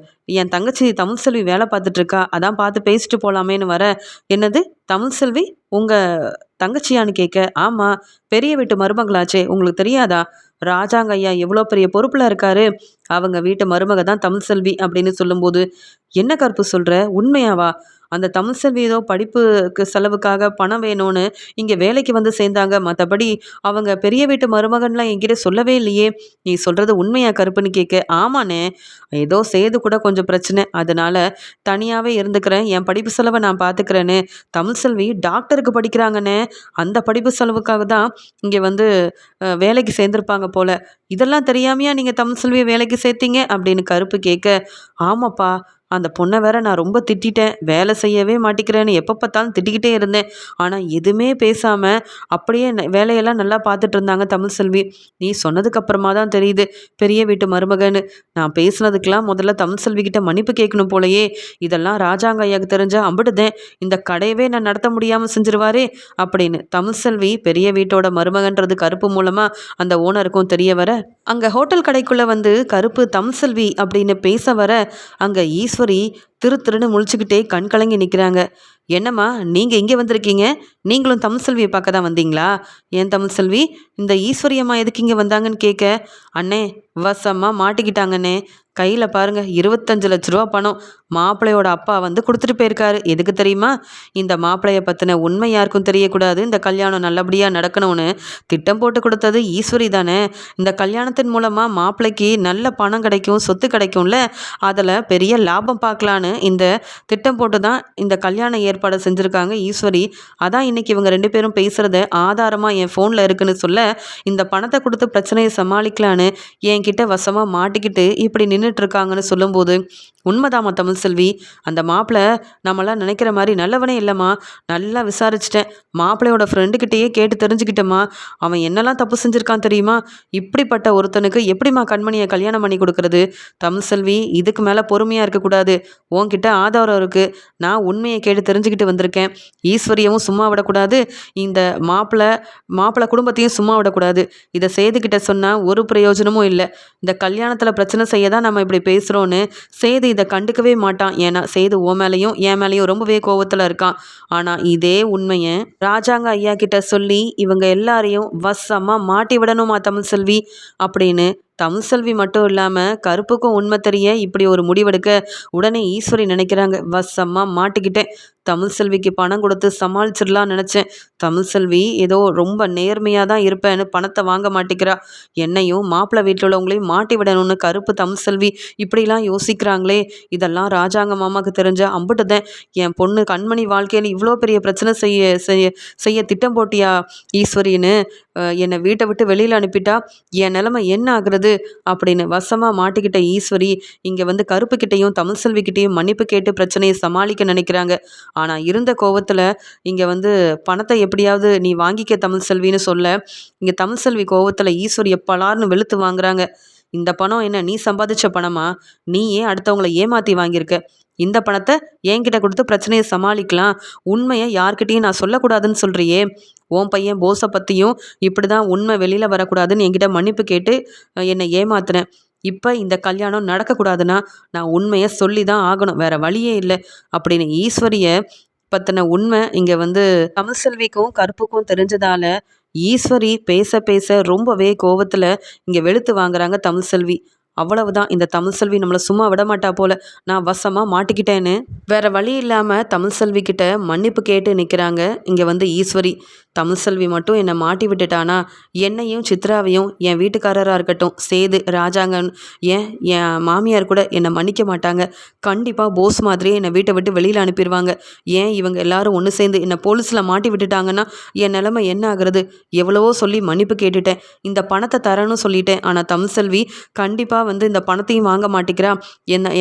என் தங்கச்சி தமிழ்செல்வி வேலை பார்த்துட்ருக்கா, அதான் பார்த்து பேசிட்டு போகலாமேன்னு வர, என்னது தமிழ்செல்வி உங்கள் தங்கச்சியான்னு கேட்க, ஆமாம், பெரிய வீட்டு மருமகளாச்சே, உங்களுக்கு தெரியாதா? ராஜாங்க ஐயா எவ்வளோ பெரிய பொறுப்பில் இருக்காரு, அவங்க வீட்டு மருமக தான் தமிழ்செல்வி அப்படின்னு சொல்லும்போது, என்ன கருப்பு சொல்கிற, உண்மையாவா? அந்த தமிழ்செல்வி ஏதோ படிப்புக்கு செலவுக்காக பணம் வேணும்னு இங்கே வேலைக்கு வந்து சேர்ந்தாங்க. மற்றபடி அவங்க பெரிய வீட்டு மருமகன்லாம் என்கிட்ட சொல்லவே இல்லையே. நீ சொல்கிறது உண்மையா கருப்புன்னு கேட்க, ஆமாண்ணே, ஏதோ சேது கூட கொஞ்சம் பிரச்சனை, அதனால தனியாகவே இருந்துக்கிறேன், என் படிப்பு செலவை நான் பார்த்துக்கிறேன்னு. தமிழ்செல்வி டாக்டருக்கு படிக்கிறாங்கண்ணே, அந்த படிப்பு செலவுக்காக தான் இங்கே வந்து வேலைக்கு சேர்ந்துருப்பாங்க போல. இதெல்லாம் தெரியாமையா நீங்கள் தமிழ்செல்வியை வேலைக்கு சேர்த்தீங்க அப்படின்னு கருப்பு கேட்க, ஆமாப்பா, அந்த பொண்ணை வேற நான் ரொம்ப திட்டிட்டேன், வேலை செய்யவே மாட்டிக்கிறேன்னு எப்போ பார்த்தாலும் திட்டிக்கிட்டே இருந்தேன். ஆனால் எதுவுமே பேசாமல் அப்படியே வேலையெல்லாம் நல்லா பார்த்துட்டு இருந்தாங்க தமிழ்செல்வி. நீ சொன்னதுக்கு அப்புறமா தான் தெரியுது பெரிய வீட்டு மருமகன்னு. நான் பேசுனதுக்கெல்லாம் முதல்ல தமிழ்செல்வி கிட்ட மன்னிப்பு கேட்கணும் போலயே. இதெல்லாம் ராஜாங்க ஐயாவுக்கு தெரிஞ்சா அம்பிடுதேன், இந்த கடையவே நான் நடத்த முடியாமல் செஞ்சிருவாரே அப்படின்னு தமிழ்செல்வி பெரிய வீட்டோட மருமகன்றது கருப்பு மூலமாக அந்த ஓனருக்கும் தெரிய வர, அங்கே ஹோட்டல் கடைக்குள்ளே வந்து கருப்பு தமிழ்செல்வி அப்படின்னு பேச வர, அங்கே ஈஸ்வரி திரு திருன்னு முழிச்சுக்கிட்டே கண் கலங்கி நிற்கிறாங்க. என்னம்மா நீங்கள் இங்கே வந்திருக்கீங்க? நீங்களும் தமிழ்செல்வியை பார்க்க தான் வந்தீங்களா? ஏன் தமிழ்செல்வி இந்த ஈஸ்வரி அம்மா எதுக்கு இங்கே வந்தாங்கன்னு கேட்க, அண்ணே வசமாக மாட்டிக்கிட்டாங்கண்ணே, கையில் பாருங்கள் 25 லட்ச ரூபா பணம் மாப்பிள்ளையோட அப்பா வந்து கொடுத்துட்டு போயிருக்காரு. எதுக்கு தெரியுமா? இந்த மாப்பிள்ளைய பற்றின உண்மை யாருக்கும் தெரியக்கூடாது, இந்த கல்யாணம் நல்லபடியாக நடக்கணும்னு திட்டம் போட்டு கொடுத்தது ஈஸ்வரி தானே. இந்த கல்யாணத்தின் மூலமாக மாப்பிள்ளைக்கு நல்ல பணம் கிடைக்கும், சொத்து கிடைக்கும்ல, அதில் பெரிய லாபம் பார்க்கலான்னு இந்த திட்டம் போட்டு தான் இந்த கல்யாண ஏற்பாடு செஞ்சுருக்காங்க ஈஸ்வரி. அதான் இன்றைக்கி இவங்க 2 பேரும் பேசுகிறத ஆதாரமாக என் ஃபோனில் இருக்குன்னு சொல்ல, இந்த பணத்தை கொடுத்து பிரச்சனையை சமாளிக்கலான்னு என்கிட்ட வசமாக மாட்டிக்கிட்டு இப்படி நின்றுட்டு இருக்காங்கன்னு சொல்லும்போது, உண்மைதாம்மா தமிழ்செல்வி, அந்த மாப்பிள்ளை நம்மளாம் நினைக்கிற மாதிரி நல்லவனே இல்லைம்மா. நல்லா விசாரிச்சிட்டேன், மாப்பிள்ளையோட ஃப்ரெண்டுக்கிட்டேயே கேட்டு தெரிஞ்சுக்கிட்டேம்மா. அவன் என்னெல்லாம் தப்பு செஞ்சுருக்கான் தெரியுமா? இப்படிப்பட்ட ஒருத்தனுக்கு எப்படிம்மா கண்மணியை கல்யாணம் பண்ணி கொடுக்கறது? தமிழ்செல்வி இதுக்கு மேலே பொறுமையாக இருக்கக்கூடாது. உன்கிட்ட ஆதாரம் இருக்குது, நான் உண்மையை கேட்டு தெரிஞ்சுக்கிட்டு வந்திருக்கேன். ஈஸ்வரியவும் சும்மா விடக்கூடாது, இந்த மாப்பிள்ளை குடும்பத்தையும் சும்மா விடக்கூடாது. இதை சேதுக்கிட்ட சொன்னால் ஒரு பிரயோஜனமும் இல்லை. இந்த கல்யாணத்தில் பிரச்சனை செய்ய தான் நம்ம இப்படி பேசுகிறோன்னு சேது இதை கண்டுக்கவே மாட்டான். ஏன்னா சேது ஓ மேலேயும் என் மேலேயும் ரொம்பவே கோவத்தில் இருக்கான். ஆனால் இதே உண்மையை ராஜாங்க ஐயா கிட்ட சொல்லி இவங்க எல்லாரையும் வசமாக மாட்டி விடணுமா தமிழ்செல்வி அப்படின்னு தமிழ்செல்வி மட்டும் இல்லாமல் கருப்புக்கும் உண்மை தெரிய இப்படி ஒரு முடிவெடுக்க உடனே ஈஸ்வரி நினைக்கிறாங்க, வசமாக மாட்டிக்கிட்டேன், தமிழ்செல்விக்கு பணம் கொடுத்து சமாளிச்சிடலான்னு நினச்சேன். தமிழ்செல்வி ஏதோ ரொம்ப நேர்மையாக தான் இருப்பேன்னு பணத்தை வாங்க மாட்டேங்கிறா. என்னையும் மாப்பிள்ளை வீட்டில் உள்ளவங்களையும் மாட்டி விடணும்னு கருப்பு தமிழ்செல்வி இப்படிலாம் யோசிக்கிறாங்களே. இதெல்லாம் ராஜாங்க மாமாவுக்கு தெரிஞ்ச அம்புட்டுதான். என் பொண்ணு கண்மணி வாழ்க்கையில் இவ்வளோ பெரிய பிரச்சனை செய்ய செய்ய செய்ய திட்டம் போட்டியா ஈஸ்வரின்னு என்னை வீட்டை விட்டு வெளியில் அனுப்பிட்டா என் நிலைமை என்ன ஆகுறது அப்படின்னு வசமாக மாட்டிக்கிட்ட ஈஸ்வரி இங்கே வந்து கருப்புக்கிட்டையும் தமிழ்செல்விக்கிட்டையும் மன்னிப்பு கேட்டு பிரச்சனையை சமாளிக்க நினைக்கிறாங்க. ஆனால் இருந்த கோவத்தில் இங்கே வந்து பணத்தை எப்படியாவது நீ வாங்கிக்க தமிழ்செல்வின்னு சொல்ல, இங்கே தமிழ்செல்வி கோவத்தில் ஈஸ்வரி எப்பலார்னு வெளுத்து வாங்குறாங்க. இந்த பணம் என்ன நீ சம்பாதிச்ச பணமா? நீ ஏன் அடுத்தவங்களை ஏமாற்றி வாங்கியிருக்க? இந்த பணத்தை என்கிட்ட கொடுத்து பிரச்சனையை சமாளிக்கலாம், உண்மையை யார்கிட்டையும் நான் சொல்லக்கூடாதுன்னு சொல்கிறியே. உன் பையன் போஸை பற்றியும் இப்படி தான் உண்மை வெளியில் வரக்கூடாதுன்னு என்கிட்ட மன்னிப்பு கேட்டு என்னை ஏமாத்துனேன். இப்போ இந்த கல்யாணம் நடக்கக்கூடாதுன்னா நான் உண்மையை சொல்லி தான் ஆகணும், வேற வழியே இல்லை அப்படின்னு ஈஸ்வரியை பற்றின உண்மை இங்கே வந்து தமிழ்செல்விக்கும் கருப்புக்கும் தெரிஞ்சதால ஈஸ்வரி பேச பேச ரொம்பவே கோவத்தில் இங்கே வெளுத்து வாங்குறாங்க தமிழ்செல்வி. அவ்வளவுதான், இந்த தமிழ்செல்வி நம்மளை சும்மா விட மாட்டா போல, நான் வசமாக மாட்டிக்கிட்டேன்னு வேற வழி இல்லாமல் தமிழ்செல்வி கிட்ட மன்னிப்பு கேட்டு நிற்கிறாங்க இங்கே வந்து ஈஸ்வரி. தமிழ்செல்வி மட்டும் என்னை மாட்டி விட்டுட்டானா என்னையும் சித்ராவையும் என் வீட்டுக்காரராக இருக்கட்டும் சேது ராஜாங்கன் ஏன் என் மாமியார் கூட என்னை மன்னிக்க மாட்டாங்க. கண்டிப்பாக போஸ் மாதிரியே என்னை வீட்டை விட்டு வெளியில் அனுப்பிடுவாங்க. ஏன் இவங்க எல்லாரும் ஒன்று சேர்ந்து என்னை போலீஸில் மாட்டி விட்டுட்டாங்கன்னா என் நிலைமை என்ன ஆகுறது? எவ்வளவோ சொல்லி மன்னிப்பு கேட்டுட்டேன். இந்த பணத்தை தரேன்னு சொல்லிட்டேன். ஆனால் தமிழ்செல்வி கண்டிப்பாக இந்த பணத்தையும் வாங்க மாட்டேங்கிறா.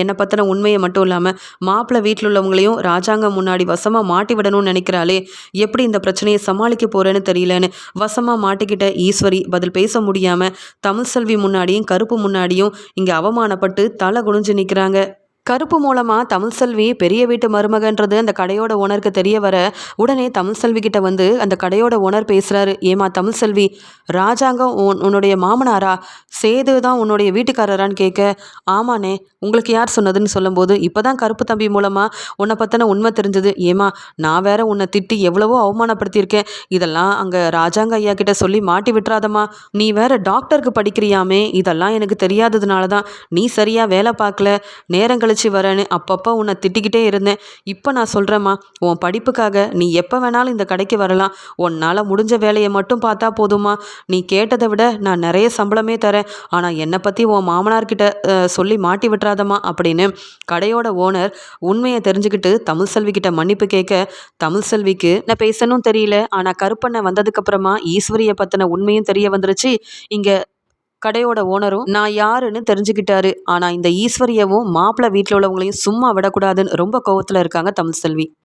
என்னை பற்றின உண்மையை மட்டும் இல்லாமல் மாப்பிள்ளை வீட்டில் உள்ளவங்களையும் ராஜாங்கம் முன்னாடி வசமாக மாட்டி விடணும்னு நினைக்கிறாளே. எப்படி இந்த பிரச்சனையை சமாளிக்க போறேன்னு தெரியலன்னு வசமாக மாட்டிக்கிட்ட ஈஸ்வரி பதில் பேச முடியாமல் தமிழ்செல்வி முன்னாடியும் கருப்பு முன்னாடியும் இங்கே அவமானப்பட்டு தலை குனிஞ்சு நிற்கிறாங்க. கருப்பு மூலமாக தமிழ்செல்வி பெரிய வீட்டு மருமகன்றது அந்த கடையோட ஓனருக்கு தெரிய வர உடனே தமிழ்செல்வி கிட்ட அந்த கடையோட ஓனர் பேசுகிறாரு. ஏமா தமிழ்செல்வி, ராஜாங்கம் உன்னுடைய மாமனாரா? சேது தான் உன்னுடைய வீட்டுக்காரரான்னு கேட்க, ஆமாண்ணே, உங்களுக்கு யார் சொன்னதுன்னு சொல்லும்போது இப்போ தான் கருப்பு தம்பி மூலமாக உன்னை பற்றின உண்மை தெரிஞ்சது. ஏமா நான் வேற உன்னை திட்டி எவ்வளவோ அவமானப்படுத்தியிருக்கேன். இதெல்லாம் அங்கே ராஜாங்க ஐயா கிட்ட சொல்லி மாட்டி விட்டுறாதம்மா. நீ வேற டாக்டருக்கு படிக்கிறியாமே, இதெல்லாம் எனக்கு தெரியாததுனால தான் நீ சரியாக வேலை பார்க்கல, நேரம் கழிச்சு வரேன்னு அப்பப்போ உன்னை திட்டிக்கிட்டே இருந்தேன். இப்போ நான் சொல்கிறேம்மா, உன் படிப்புக்காக நீ எப்போ வேணாலும் இந்த கடைக்கு வரலாம். உன்னால் முடிஞ்ச வேலையை மட்டும் பார்த்தா போதுமா. நீ கேட்டதை விட நான் நிறைய சம்பளமே தரேன். ஆனால் என்னை பற்றி உன் மாமனார்கிட்ட சொல்லி மாட்டி விட்டுறாதம்மா அப்படின்னு கடையோட ஓனர் உண்மையை தெரிஞ்சுக்கிட்டு தமிழ்செல்வி கிட்ட மன்னிப்பு கேட்க, தமிழ்செல்விக்கு நான் பேசணும் தெரியல. ஆனால் கருப்பண்ணை வந்ததுக்கப்புறமா ஈஸ்வரியை பற்றின உண்மையும் தெரிய வந்துருச்சு. இங்கே கடையோட ஓனரும் நான் யாருன்னு தெரிஞ்சுக்கிட்டாரு. ஆனால் இந்த ஈஸ்வரியவும் மாப்பிள்ளை வீட்டில் உள்ளவங்களையும் சும்மா விடக்கூடாதுன்னு ரொம்ப கோவத்தில் இருக்காங்க தமிழ்செல்வி.